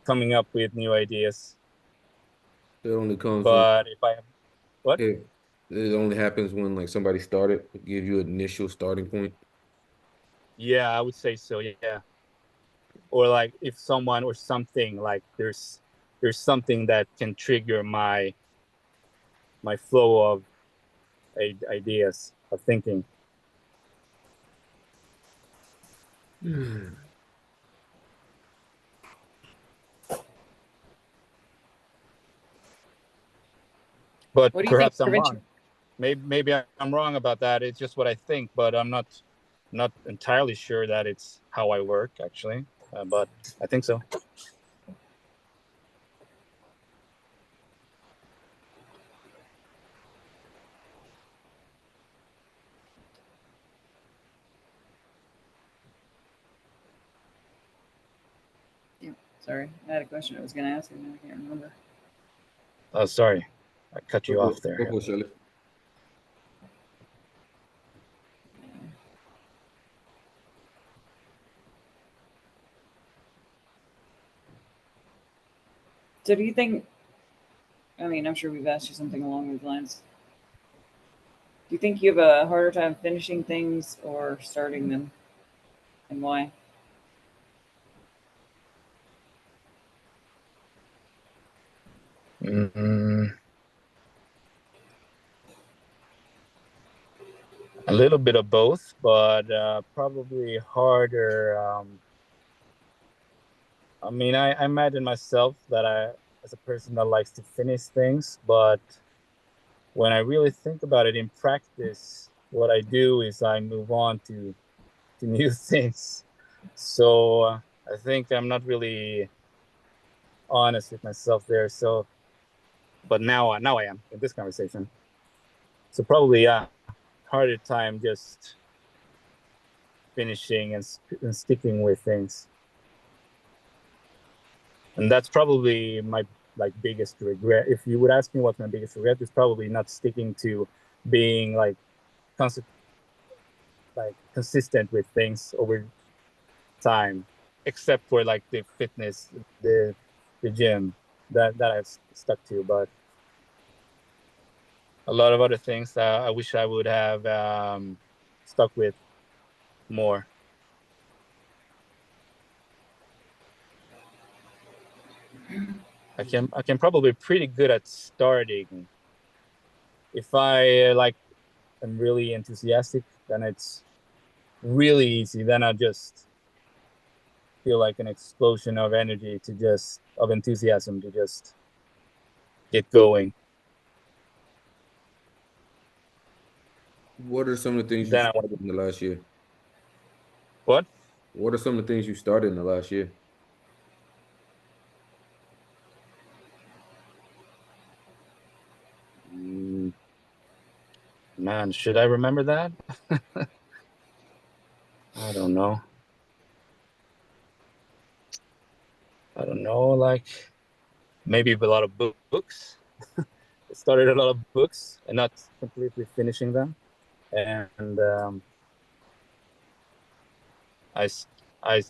coming up with new ideas. It only comes But if I have what? when it only happens when like somebody started, give you an initial starting point. Yeah, I would say so. Yeah, or like if someone or something like there's something that can trigger my flow of ideas of thinking. But What do you think perhaps I'm prevents you? wrong. Maybe I'm wrong about that. It's just what I think, but I'm not entirely sure that it's how I work actually. But I think so. Yeah, sorry, I had a question I was going to ask, and I can't remember. Oh, sorry, I cut you off there. Go for it, Shirley. So do you think, I mean, I'm sure we've asked you something along those lines. Do you think you have a harder time finishing things or starting them, and why? Mm, a little bit of both, but probably harder. I mean, I imagine myself that as a person that likes to finish things, but when I really think about it in practice, what I do is I move on to new things. So I think I'm not really honest with myself there. So, but now I am in this conversation. So probably harder time just finishing and sticking with things. And that's probably my like biggest regret. If you would ask me what's my biggest regret, it's probably not sticking to being like consistent with things over time, except for like the fitness, the gym that I've stuck to. But a lot of other things I wish I would have stuck with more. I can probably pretty good at starting. If I like am really enthusiastic, then it's really easy. Then I just feel like an explosion of energy of enthusiasm to just get going. What are some of the things you Then I want to started in the last year? what? What are some of the things you started in the last year? Man, should I remember that? I don't know. I don't know. Like maybe a lot of books. I started a lot of books and not completely finishing them. And as I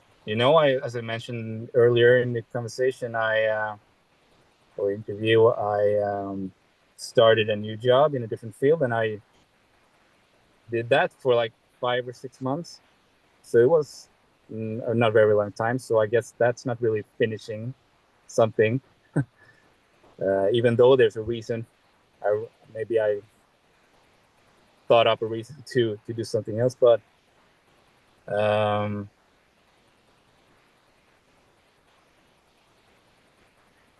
mentioned earlier in the conversation, or interview, I started a new job in a different field, and I did that for like 5 or 6 months. So it was not very long time. So I guess that's not really finishing something, even though there's a reason. Maybe I thought up a reason to do something else, but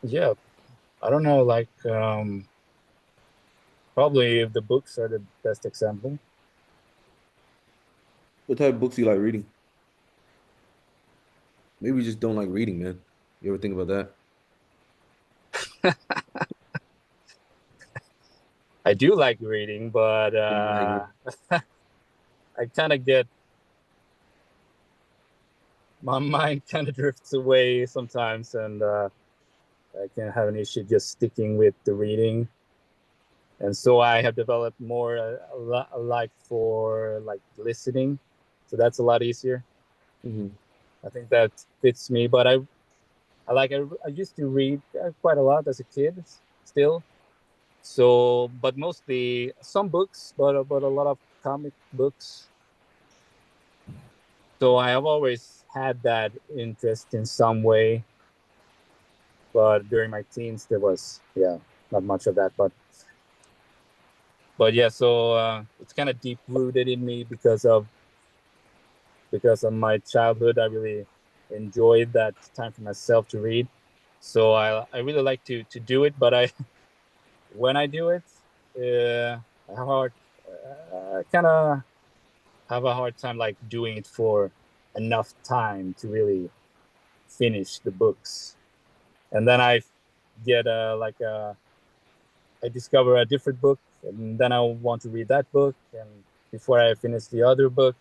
yeah, I don't know. Like probably the books are the best example. What type of books do you like reading? Maybe you just don't like reading, man. You ever think about that? I do like reading, but I kind of get my mind kind of drifts away sometimes, and I can have an issue just sticking with the reading. And so I have developed more a like for like listening, so that's a lot easier. Mm-hmm. I think that fits me. But I used to read quite a lot as a kid still. So, but mostly some books, but a lot of comic books. So I have always had that interest in some way. But during my teens, there was not much of that. But yeah, so it's kind of deep rooted in me because of my childhood. I really enjoyed that time for myself to read. So I really like to do it, but I when I do it, I have kind of have a hard time like doing it for enough time to really finish the books. And then I get I discover a different book, and then I want to read that book, and before I finish the other book,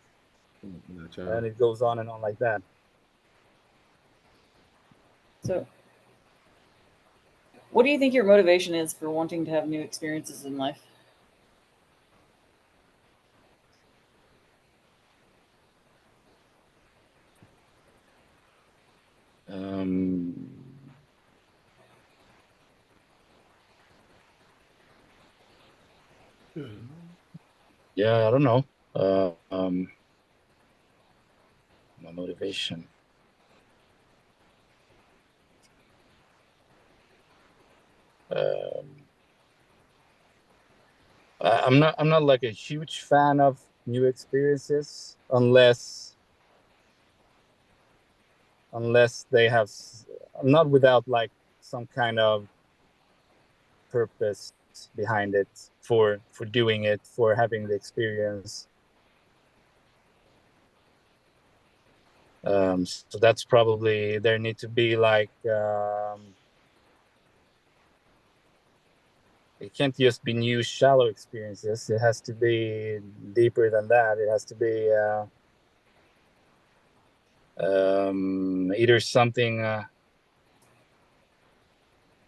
and it goes on and on like that. So, what do you think your motivation is for wanting to have new experiences in life? Yeah, I don't know. My motivation. Um, I'm not like a huge fan of new experiences unless they have not without like some kind of purpose behind it for doing it, for having the experience. So that's probably there need to be like it can't just be new shallow experiences. It has to be deeper than that. It has to be either something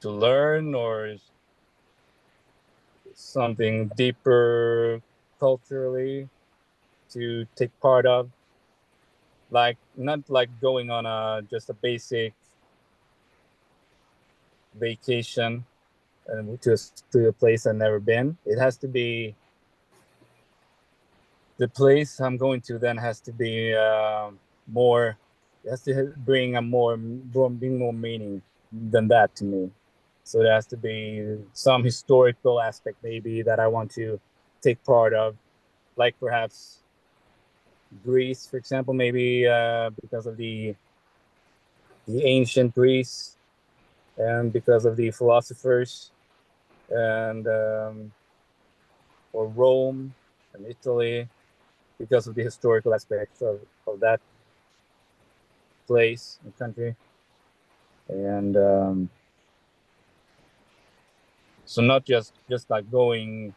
to learn or something deeper culturally to take part of, like not like going on a just a basic vacation and to a place I've never been. It has to be the place I'm going to. Then has to be more. It has to bring a bring more meaning than that to me. So there has to be some historical aspect maybe that I want to take part of, like perhaps Greece, for example, maybe because of the ancient Greece and because of the philosophers and or Rome and Italy because of the historical aspects of that place and country. And so not just like going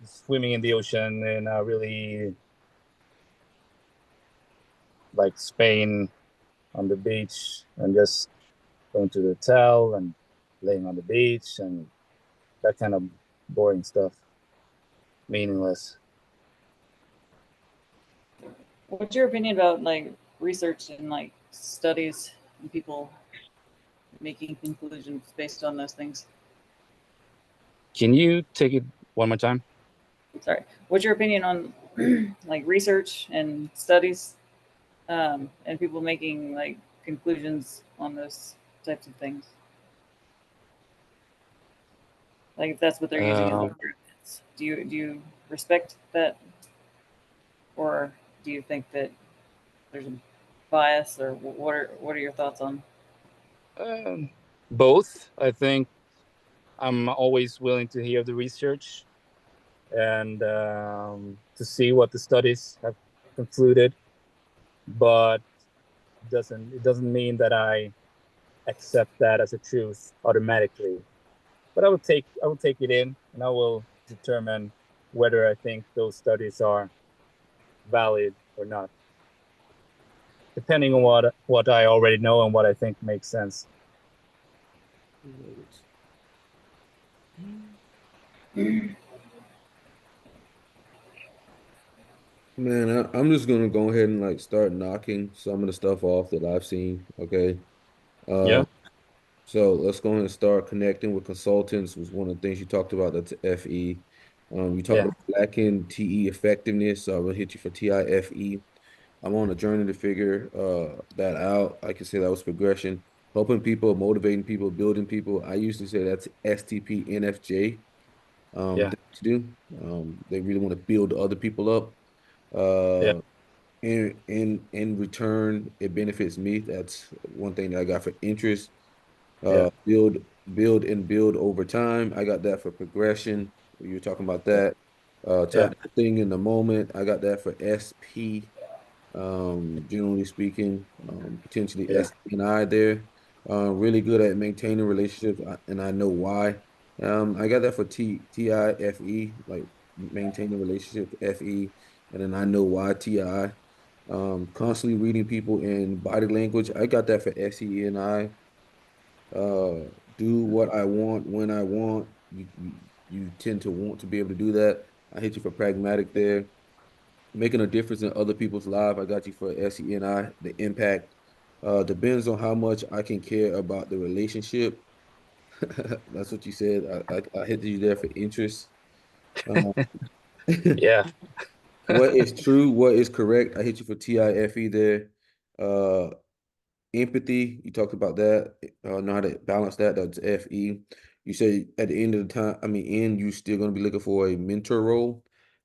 swimming in the ocean in a really like Spain on the beach and just going to the hotel and laying on the beach and that kind of boring stuff, meaningless. What's your opinion about like research and like studies and people making conclusions based on those things? Can you take it one more time? Sorry. What's your opinion on like research and studies and people making like conclusions on those types of things? Like if that's what they're using as Um, reference, do you respect that, or do you think that there's a bias, or what are your thoughts on? um, Both. I think I'm always willing to hear the research and to see what the studies have concluded, but it doesn't mean that I accept that as a truth automatically. But I will take it in, and I will determine whether I think those studies are valid or not, depending on what I already know and what I think makes sense. Man, I'm just gonna go ahead and like start knocking some of the stuff off that I've seen. Okay. Uh, Yeah, so let's go ahead and start connecting with consultants was one of the things you talked about. That's FE. You talked yeah, about lacking TE effectiveness. So I will hit you for TIFE. I'm on a journey to figure that out. I can say that was progression. Helping people, motivating people, building people. I usually say that's STP NFJ. yeah, To do. They really want to build other people up. yeah, In return, it benefits me. That's one thing that I got for interest. yeah, Build, build over time. I got that for progression. You were talking about yeah, that. yeah, Tactical thing in the moment. I got that for SP. Generally speaking, potentially yeah, S and I there. Really good at maintaining relationships, and I know why. I got that for TIFE, like maintaining relationships, FE, and then I know why TI. Constantly reading people in body language. I got that for SE and I. Uh, do what I want when I want. You tend to want to be able to do that. I hit you for pragmatic there. Making a difference in other people's life. I got you for SENI, the impact. Depends on how much I can care about the relationship. That's what you said. I hit you there for interest. Uh, yeah, what is true? What is correct? I hit you for TIFE there. Uh, Empathy, you talked about that. Know how to balance that. That's FE. You say at the end of the time, I mean, you still going to be looking for a mentor role.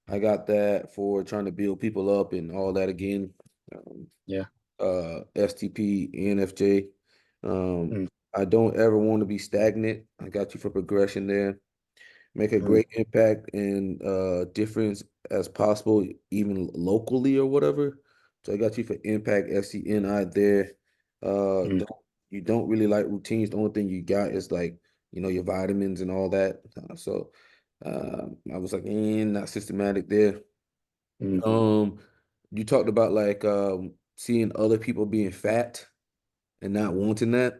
I got that for trying to build people up and all that again. Um, yeah, STP, NFJ. Um, mm, I don't ever want to be stagnant. I got you for progression there. Make a mm, great impact and difference as possible, even locally or whatever. So I got you for impact SCNI there. mm, You don't really like routines. The only thing you got is like, your vitamins and all that. I was like, not systematic there. mm, Um, you talked about like seeing other people being fat and not wanting that. Uh,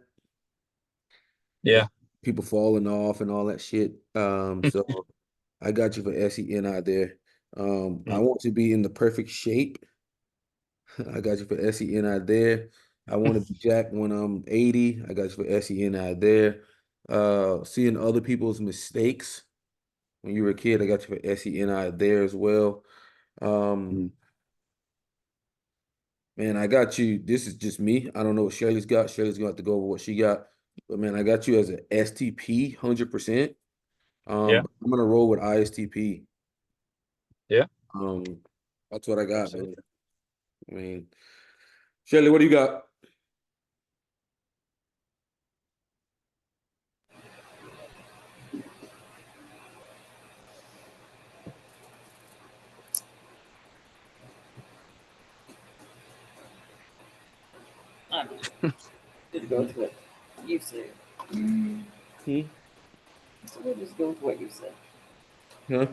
yeah, People falling off and all that shit. So I got you for SENI there. I mm, want to be in the perfect shape. I got you for SENI there. I want to be jacked when I'm 80. I got you for SENI there. Seeing other people's mistakes when you were a kid, I got you for SENI there as well. Um, mm, Man, I got you. This is just me. I don't know what Shirley's got. Shirley's gonna have to go over what she got. But man, I got you as an STP 100%. yeah, I'm gonna roll with ISTP. yeah, Um, that's what I got, man. absolutely. I mean, Shirley, what do you got? I'm just go with what you said. Hmm? So we'll just go with what you said. Huh?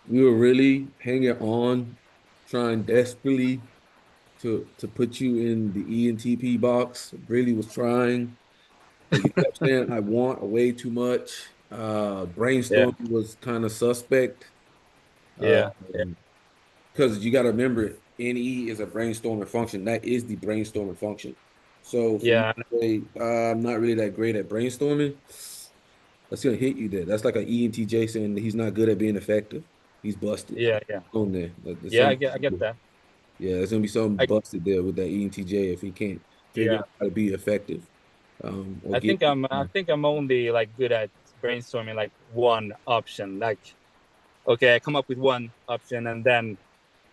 We were really hanging on, trying desperately to put you in the ENTP box. Really was trying, but you kept saying I want way too much. Yeah, Brainstorming was kind of suspect. yeah, yeah, Um, because you got to remember, NE is a brainstorming function. That is the brainstorming function. So for you Yeah, to say, I'm not really that great at brainstorming, that's gonna hit you there. That's like an ENTJ saying that he's not good at being effective. He's busted yeah, yeah, on there. There's yeah. something, I get that. yeah, there's gonna be something I busted there with that ENTJ if he can't figure yeah. out how to be effective, or get. I think I'm only like good at brainstorming like one option. Like, okay, I come up with one option and then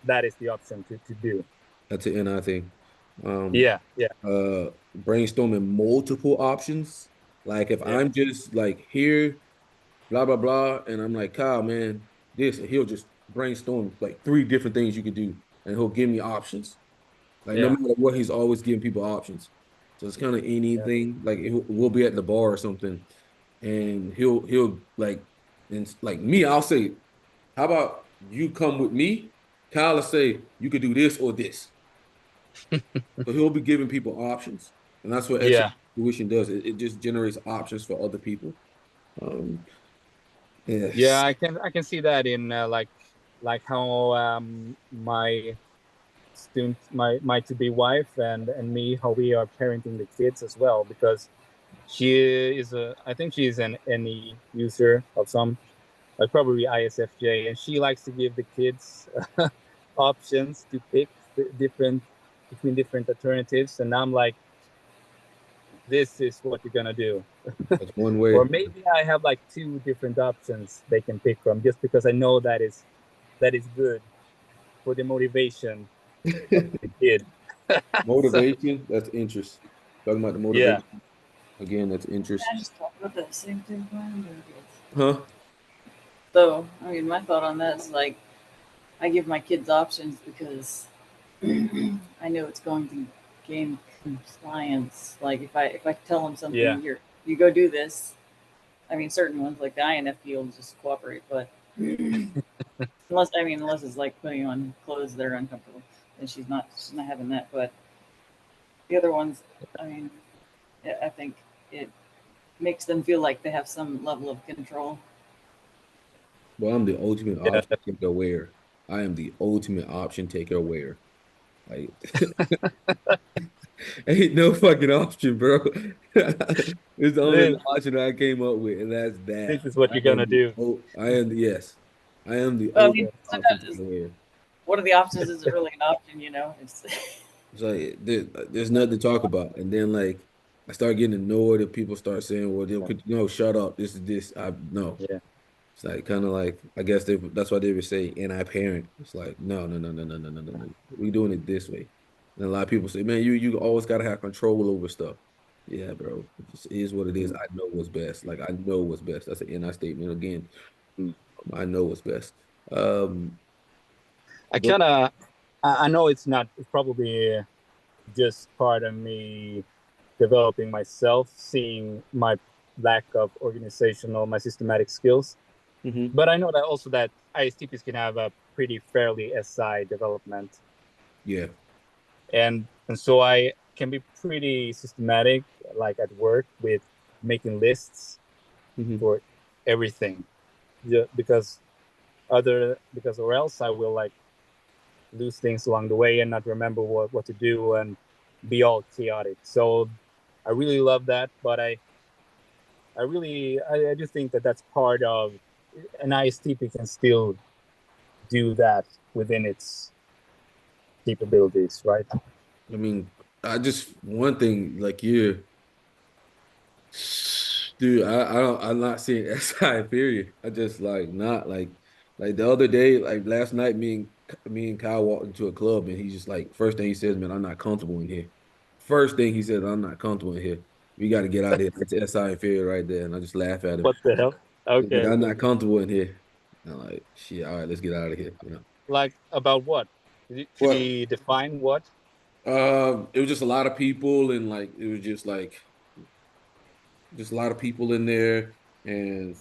that is the option to do. That's an NI thing. Um, Yeah, yeah, brainstorming multiple options. Like if yeah, I'm just like here, blah blah blah, and I'm like, Kyle, man, this, and he'll just brainstorm like three different things you could do, and he'll give me options. Like no yeah, matter what, he's always giving people options. So it's kind of yeah, anything. Like we'll be at the bar or something, and he'll like, and like me, I'll say, how about you come with me? Kyle will say you could do this or this. So he'll be giving people options, and that's what extra yeah. tuition does. It just generates options for other people. Um, Yeah, yes, I can see that in like how my student my to be wife and me how we are parenting the kids as well because she is a I think she is an NE user of some like probably ISFJ and she likes to give the kids options to pick different between different alternatives and I'm like this is what you're gonna do that's one or way. maybe I have like two different options they can pick from just because I know that is good for the motivation of the kid. So Motivation, that's interest. Talking about the yeah, motivation again, that's interest. I just talked about that same thing. Huh? So, I mean, my thought on that is like, I give my kids options because I know it's going to gain compliance. Like, if I tell them yeah, something, here, you go do this. I mean, certain ones like the INFP will just cooperate, but unless it's like putting on clothes that are uncomfortable, and she's not having that. But the other ones, I mean, I think it makes them feel like they have some level of control. Well, I'm the ultimate yeah. option taker aware. I am the ultimate option taker aware. Like, ain't no fucking option, bro. It's the only This, option I came up with, and that's that. this is what you're gonna do. Yes, I am the Well, I ultimate mean, option sometimes taker aware. one of the options isn't really an option, you know. It's It's like there's nothing to talk about, and then like I start getting annoyed if people start saying, "Well, Yeah, could no, shut up. This is this." I no. yeah. It's like kind of like I guess that's why they would say "and parent." It's like no, no, no, no, no, no, no, no, no. We doing it this way. And a lot of people say, "Man, you always gotta have control over stuff." Yeah, bro. It just is what it is. Mm, I know what's best. Like I know what's best. That's an NI statement again. mm. I know what's best. Um, I but kind of I know it's not it's probably just part of me developing myself, seeing my lack of organizational, my systematic skills. mhm. But I know that also that ISTPs can have a pretty fairly SI development, Yeah. and so I can be pretty systematic, like at work with making lists Mhm. for everything, yeah, because or else I will like lose things along the way and not remember what to do and be all chaotic. So I really love that, but I do think that that's part of an ISTP can still do that within its capabilities, right? I mean, I just one thing like you, dude. I don't. I'm not seeing SI period. I just like not like the other day, like last night. Me and Kyle walked into a club, and he's just like first thing he says, "Man, I'm not comfortable in here." First thing he said, "I'm not comfortable in here. We got to get out of here." That's SI inferior right there, and I just laugh at him. What the hell? He's like, Okay, "I'm okay. not comfortable in here." And I'm like, "Shit, all right, let's get out of here." Like about what? Could Well, he define what? it was just a lot of people, and like it was just a lot of people in there, and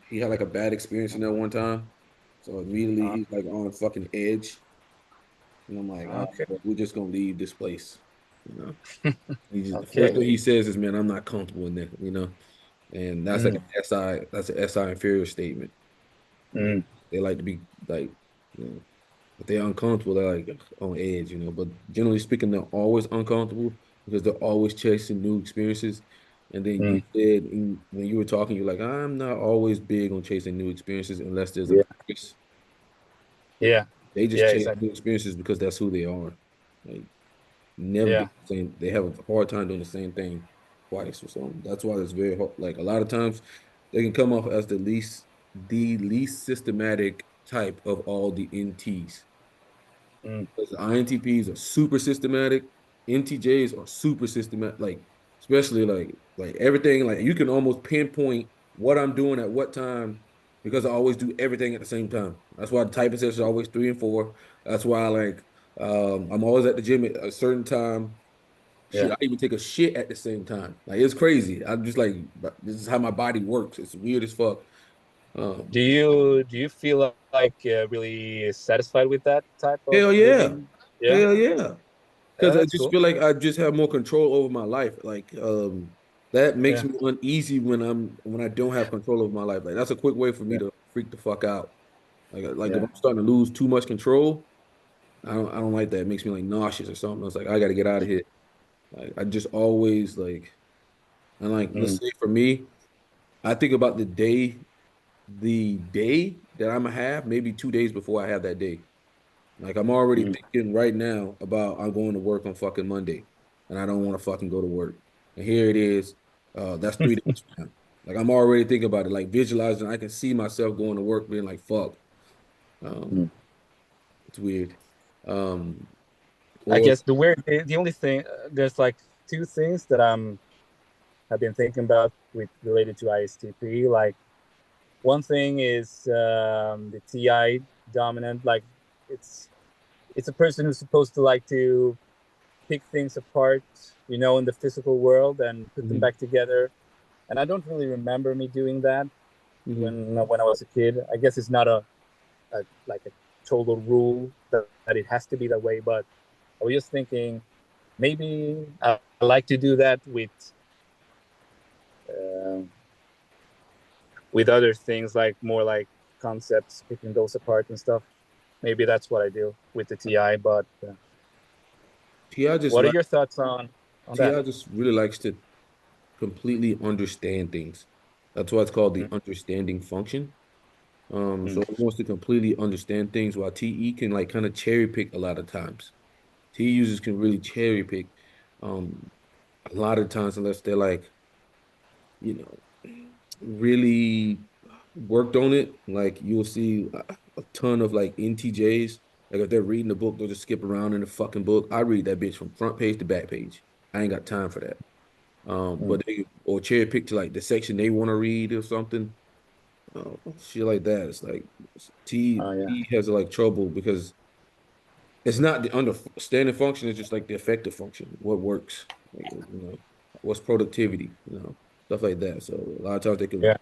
he had like a bad experience in there one time. So immediately Uh, he's like on fucking edge. And I'm like, all right, okay, well, we're just gonna leave this place. You know. He just the first okay. thing he says is, "Man, I'm not comfortable in there." And that's like Mm, an SI, that's an SI inferior statement. Like mm. they like to be like, you know. If they're uncomfortable, they're like on edge, you know. But generally speaking, they're always uncomfortable because they're always chasing new experiences. And then you Mm. said when you were talking, you're like, I'm not always big on chasing new experiences unless there's a Yeah, purpose. yeah, They just yeah, chase exactly. new experiences because that's who they are. Like never do Yeah. the same. They have a hard time doing the same thing twice or something. That's why it's very hard. Like a lot of times, they can come off as the least systematic type of all the NTs. Mm. Because the INTPs are super systematic, NTJs are super systematic, like especially like everything, like you can almost pinpoint what I'm doing at what time because I always do everything at the same time. That's why the typing sessions are always 3 and 4. That's why I'm always at the gym at a certain time. Shit, Yeah. I even take a shit at the same time. Like it's crazy. I'm just like, this is how my body works. It's weird as fuck. Um, Do you feel like really satisfied with that type of hell yeah. living? Yeah. Hell yeah. Yeah, Because I that's just cool. feel like I just have more control over my life. Like that makes Yeah. me uneasy when I don't have control over my life. Like that's a quick way for me Yeah. to freak the fuck out. Like if Yeah. I'm starting to lose too much control, I don't like that. It makes me like nauseous or something. It's like I got to get out of here. Like I just always like and like let's Mm. say for me, I think about the day that I'm gonna have maybe 2 days before I have that day. Like I'm already Mm. thinking right now about I'm going to work on fucking Monday, and I don't want to fucking go to work. And here it is. That's 3 days from now. Like I'm already thinking about it, like visualizing. I can see myself going to work, being like, "Fuck." Um, Mm. it's weird. Um, I or guess the only thing, there's like two things that have been thinking about with related to ISTP. Like one thing is the TI dominant. Like it's it's a person who's supposed to like to pick things apart, in the physical world and put them Mhm, back together. And I don't really remember me doing that mhm. when I was a kid. I guess it's not a like a total rule that it has to be that way, but I was just thinking maybe I like to do that uh, with other things, like more like concepts, picking those apart and stuff. Maybe that's what I do with the TI. But Ti just what are like your thoughts on that? Ti just really likes to completely understand things. That's why it's called the Mm. understanding function. So Mm. it wants to completely understand things while TE can like kind of cherry pick a lot of times. T users can really cherry pick um a lot of times unless they're like, you know, really worked on it. Like you'll see a ton of like NTJs. Like if they're reading the book, they'll just skip around in the fucking book. I read that bitch from front page to back page. I ain't got time for that. Mm. But they or cherry pick to like the section they want to read or something. Shit like that. It's like Oh yeah, T has like trouble because it's not the understanding function, it's just like the effective function, what works, like, what's productivity, stuff like that. So a lot of times they can yeah.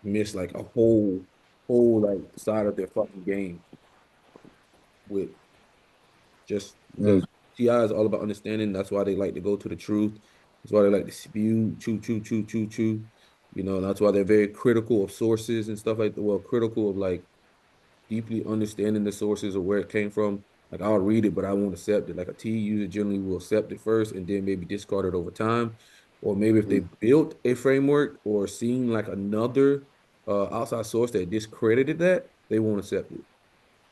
miss like a whole like side of their fucking game with just Mm. because TI is all about understanding. That's why they like to go to the truth. That's why they like to spew, chew, chew, chew, chew, chew. That's why they're very critical of sources and stuff like that. Well, critical of like deeply understanding the sources of where it came from. Like I'll read it, but I won't accept it. Like a T user generally will accept it first and then maybe discard it over time. Or maybe if they Mm. built a framework or seen like another outside source that discredited that, they won't accept it.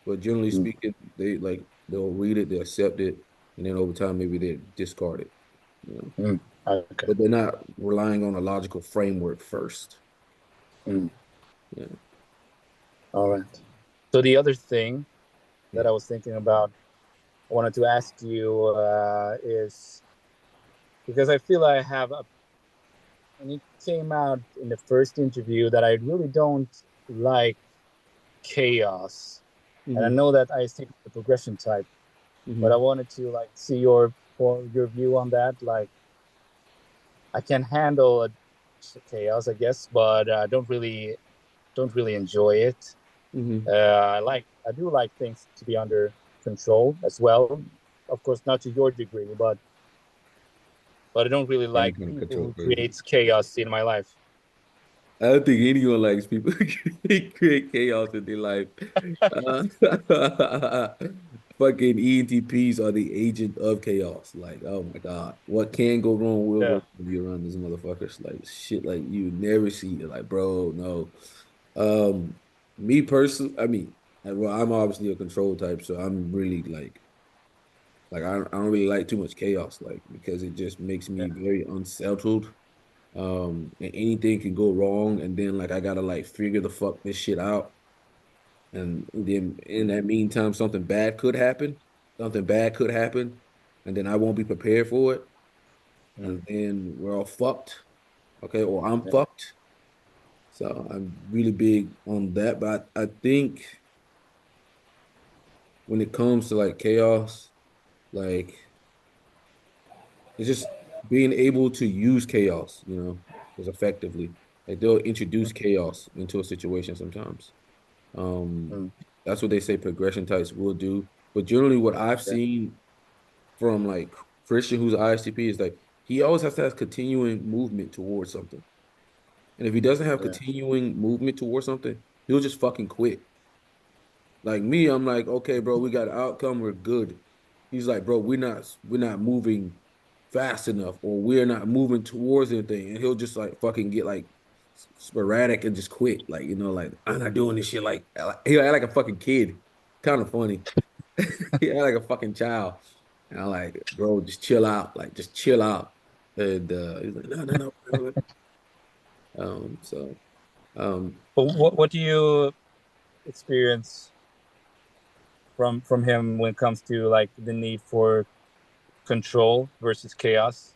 But generally Mm. speaking, they'll read it, they accept it, and then over time maybe they discard it. You know. Mm. Okay. But they're not relying on a logical framework first. Mm. Yeah. All right. So the other thing that Yeah. I was thinking about, I wanted to ask you is because I feel I have and it came out in the first interview that I really don't like chaos. And I Hmm. know that I think the progression type, but I Hmm. wanted to like see your view on that. Like I can handle a chaos, I guess, but don't really enjoy it. Hmm. I do like things to be under control as well. Of course, not to your degree, but I don't really I'm like kind of people control who crazy. creates chaos in my life. I don't think anyone likes people who create chaos in their life. Uh, fucking ENTPs are the agent of chaos. Like, oh my God. What can go wrong will go Yeah. wrong if you around these motherfuckers. Like shit like you never see it. Like, bro, no. Um, Me personally, I mean, well, I'm obviously a control type, so I'm really like I don't really like too much chaos, like because it just makes Yeah. me very unsettled. And anything can go wrong, and then like I gotta like figure the fuck this shit out. And then in that meantime, something bad could happen. Something bad could happen, and then I won't be prepared for it. Mm. And then we're all fucked. Okay, or I'm Yeah. fucked. So I'm really big on that. But I think when it comes to like chaos, like it's just being able to use chaos, as effectively. Like they'll introduce chaos into a situation sometimes. Um, Mm. that's what they say progression types will do. But generally, what I've Yeah. seen from like Christian, who's an ISTP, is like he always has to have continuing movement towards something. And if he doesn't have Yeah. continuing movement towards something, he'll just fucking quit. Like me, I'm like, okay, bro, we got an outcome, we're good. He's like, bro, we're not moving fast enough, or we're not moving towards anything. And he'll just like fucking get like sporadic and just quit. Like, like I'm not doing this shit. Like he'll act like a fucking kid. Kind of funny. He act like a fucking child. And I'm like, bro, just chill out. Like, just chill out. And he's like, no, no, no. No. So But what do you experience from him when it comes to like the need for control versus chaos?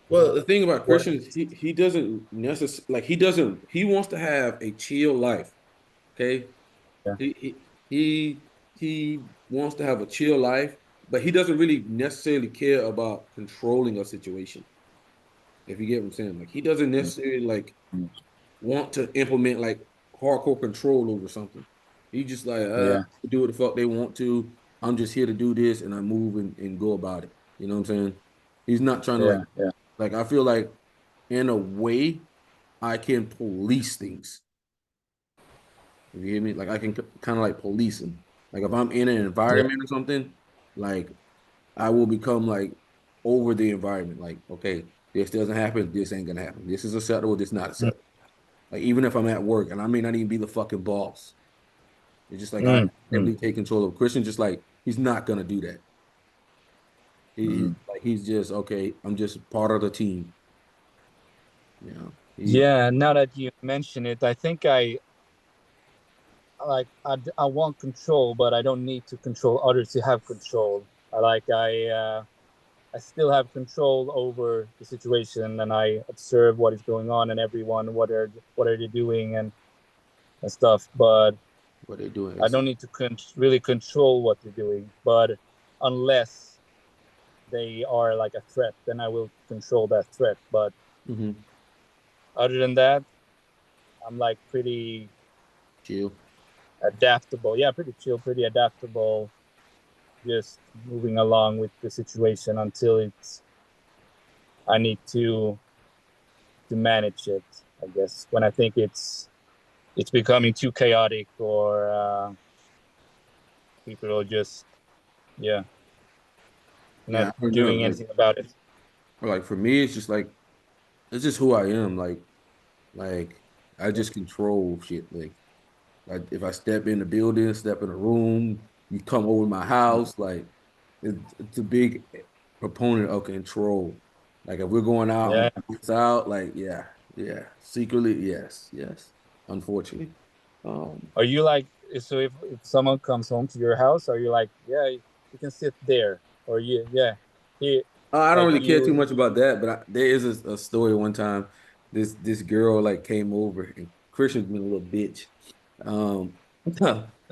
well, the thing about What? Christian is he doesn't necessarily like he wants to have a chill life. Okay. Yeah. He wants to have a chill life, but he doesn't really necessarily care about controlling a situation. If you get what I'm saying. Like he doesn't necessarily like Mm. want to implement like hardcore control over something. He just like Yeah. do what the fuck they want to. I'm just here to do this and I move and go about it. You know what I'm saying? He's not trying to Yeah. Yeah. like I feel like in a way I can police things. You hear me? Like I can kind of like police them. Like if I'm in an Yeah. environment or something, like I will become like over the environment. Like, okay, this doesn't happen, this ain't gonna happen. This is acceptable, this not Mm. acceptable. Like even if I'm at work and I may not even be the fucking boss. It's just like I Mm. Mm. definitely take control of Christian, just like he's not gonna do that. Mm. He's just okay, I'm just part of the team. He Yeah. Now that you mention it, I think I want control, but I don't need to control others to have control. I still have control over the situation, and I observe what is going on and everyone what are they doing and stuff. But what they doing I is don't need to really control what they're doing. But unless they are like a threat, then I will control that threat. But mm-hmm. other than that, I'm like pretty Chill. adaptable. Yeah, pretty chill, pretty adaptable. Just moving along with the situation until it's I need to manage it. I guess when I think it's becoming too chaotic or people are just yeah not Yeah, I know. doing anything about it. Like for me, it's just like it's just who I am. Like I Yeah, just control shit. Like if I step in the building, step in a room, you come over my house, like it's a big proponent of control. Like if we're going out and yeah. it's out, like yeah, yeah. Secretly, yes, yes. Unfortunately. Um Are you like so if someone comes home to your house, are you like yeah you can sit there or you yeah he I don't like really care too you much about that, but there is a story one time. This girl like came over and Christian's been a little bitch. Um,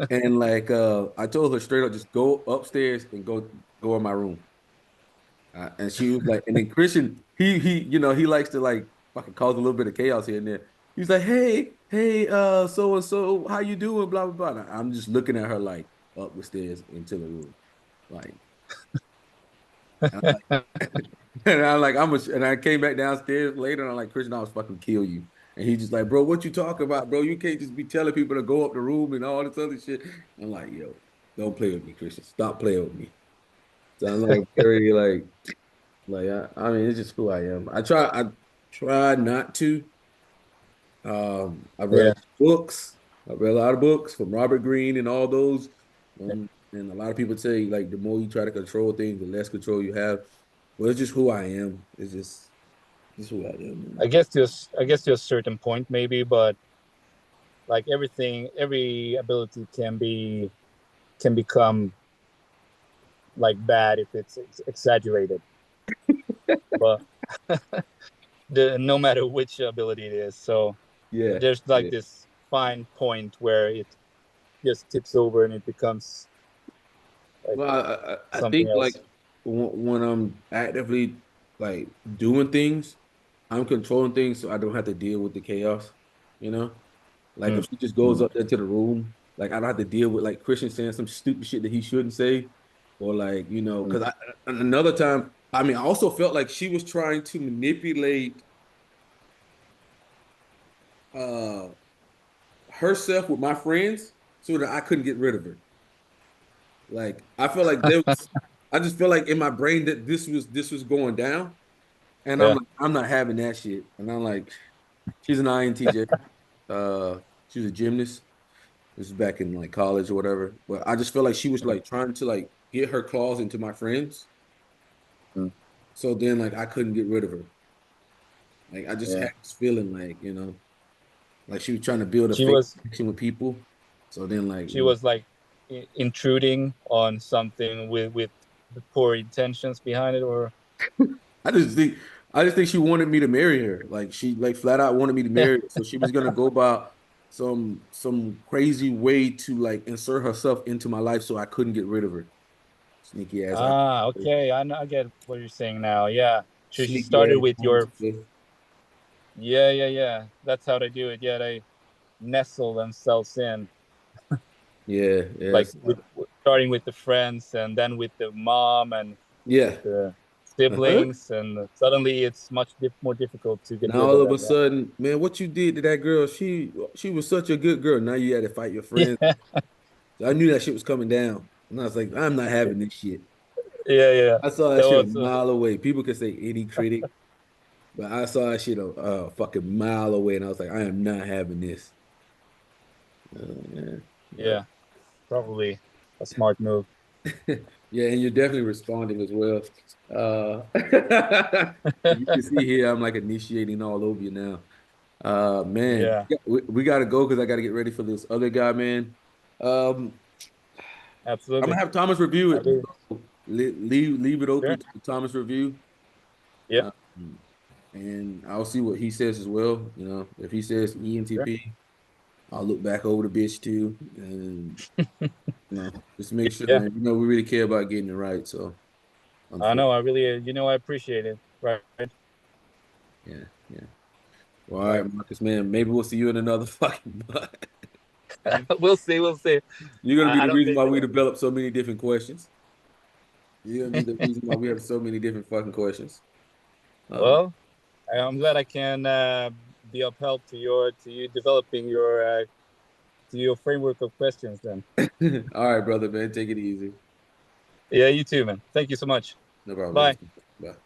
and like I told her straight up, just go upstairs and go in my room. And she was like, and then Christian, he likes to like fucking cause a little bit of chaos here and there. He's like, hey, so and so, how you doing? Blah blah blah. And I'm just looking at her like up the stairs into the room, like. And I'm like, and I'm like, and I came back downstairs later, and I'm like, Christian, I was fucking kill you. And he just like, bro, what you talking about, bro? You can't just be telling people to go up the room and all this other shit. I'm like, yo. Don't play with me, Christian. Stop playing with me. So I'm like very I mean, it's just who I am. I try not to. I read a Yeah. lot of books. I read a lot of books from Robert Greene and all those. And a lot of people say like the more you try to control things, the less control you have. Well, it's just who I am. It's just who I am, man. I guess to a certain point maybe, but like everything, every ability can become like bad if it's exaggerated. But no matter which ability it is, so Yeah, there's like yeah. this fine point where it just tips over and it becomes like Well, I something think like else. when I'm actively like doing things, I'm controlling things so I don't have to deal with the chaos, you know? Like Mm, if she just goes mm, up there to the room, like I don't have to deal with like Christian saying some stupid shit that he shouldn't say, or like mm. because another time, I mean, I also felt like she was trying to manipulate uh herself with my friends so that I couldn't get rid of her. Like I felt like I just feel like in my brain that this was going down, and I'm Yeah. like, I'm not having that shit, and I'm like, she's an INTJ, she was a gymnast. This is back in like college or whatever. But I just felt like she was Mm, like trying to like get her claws into my friends. mm. So then like I couldn't get rid of her. Like I just Yeah. had this feeling like she was trying to build a She fake was connection with people. So then she was like intruding on something with poor intentions behind it, or I just think I just think she wanted me to marry her. Like she like flat out wanted me to marry her. So she was gonna go about some crazy way to like insert herself into my life so I couldn't get rid of her. Sneaky ass. okay, I get what you're saying now. Yeah, she Sneaky started ass. with your yeah. That's how they do it. Yeah, they nestle themselves in, Yeah, like yes. starting with the friends and then with the mom and Yeah. with the Uh-huh. siblings, and suddenly it's much more difficult to get Now rid all of of a them. Yeah. sudden, man, what you did to that girl, she was such a good girl. Now you had to fight your friends. So I knew that shit was coming down. And I was like, I'm not having this shit. Yeah. I saw that That shit a was mile away. People can say any critic, but I saw that shit a fucking mile away, and I was like, I am not having this. Yeah, yeah. yeah, probably a smart move. Yeah, and you're definitely responding as well. You can see here I'm like initiating all over you now. Man, Yeah, we got to go because I got to get ready for this other guy, man. Um, I'm gonna absolutely. have Thomas review I it. really, Leave it sure. open to the Thomas review, Yep. uh, and I'll see what he says as well. If he says Sure. ENTP, I'll look back over the bitch too, and just make sure, Yeah. man. We really care about getting it right. So, I unfortunately, know. I really, I appreciate it. Right. yeah, yeah. Well, all Right. right, Marcus, man. Maybe we'll see you in another fucking. We'll see. We'll see. You're gonna be I the don't reason think. why we develop so many different questions. You're gonna be the reason why we have so many different fucking questions. Uh, Well, I'm glad I can be of help to you developing to your framework of questions. Then. all right, brother, man. Take it easy. Yeah. You too, man. Thank you so much. No problem, Bye. man. Bye.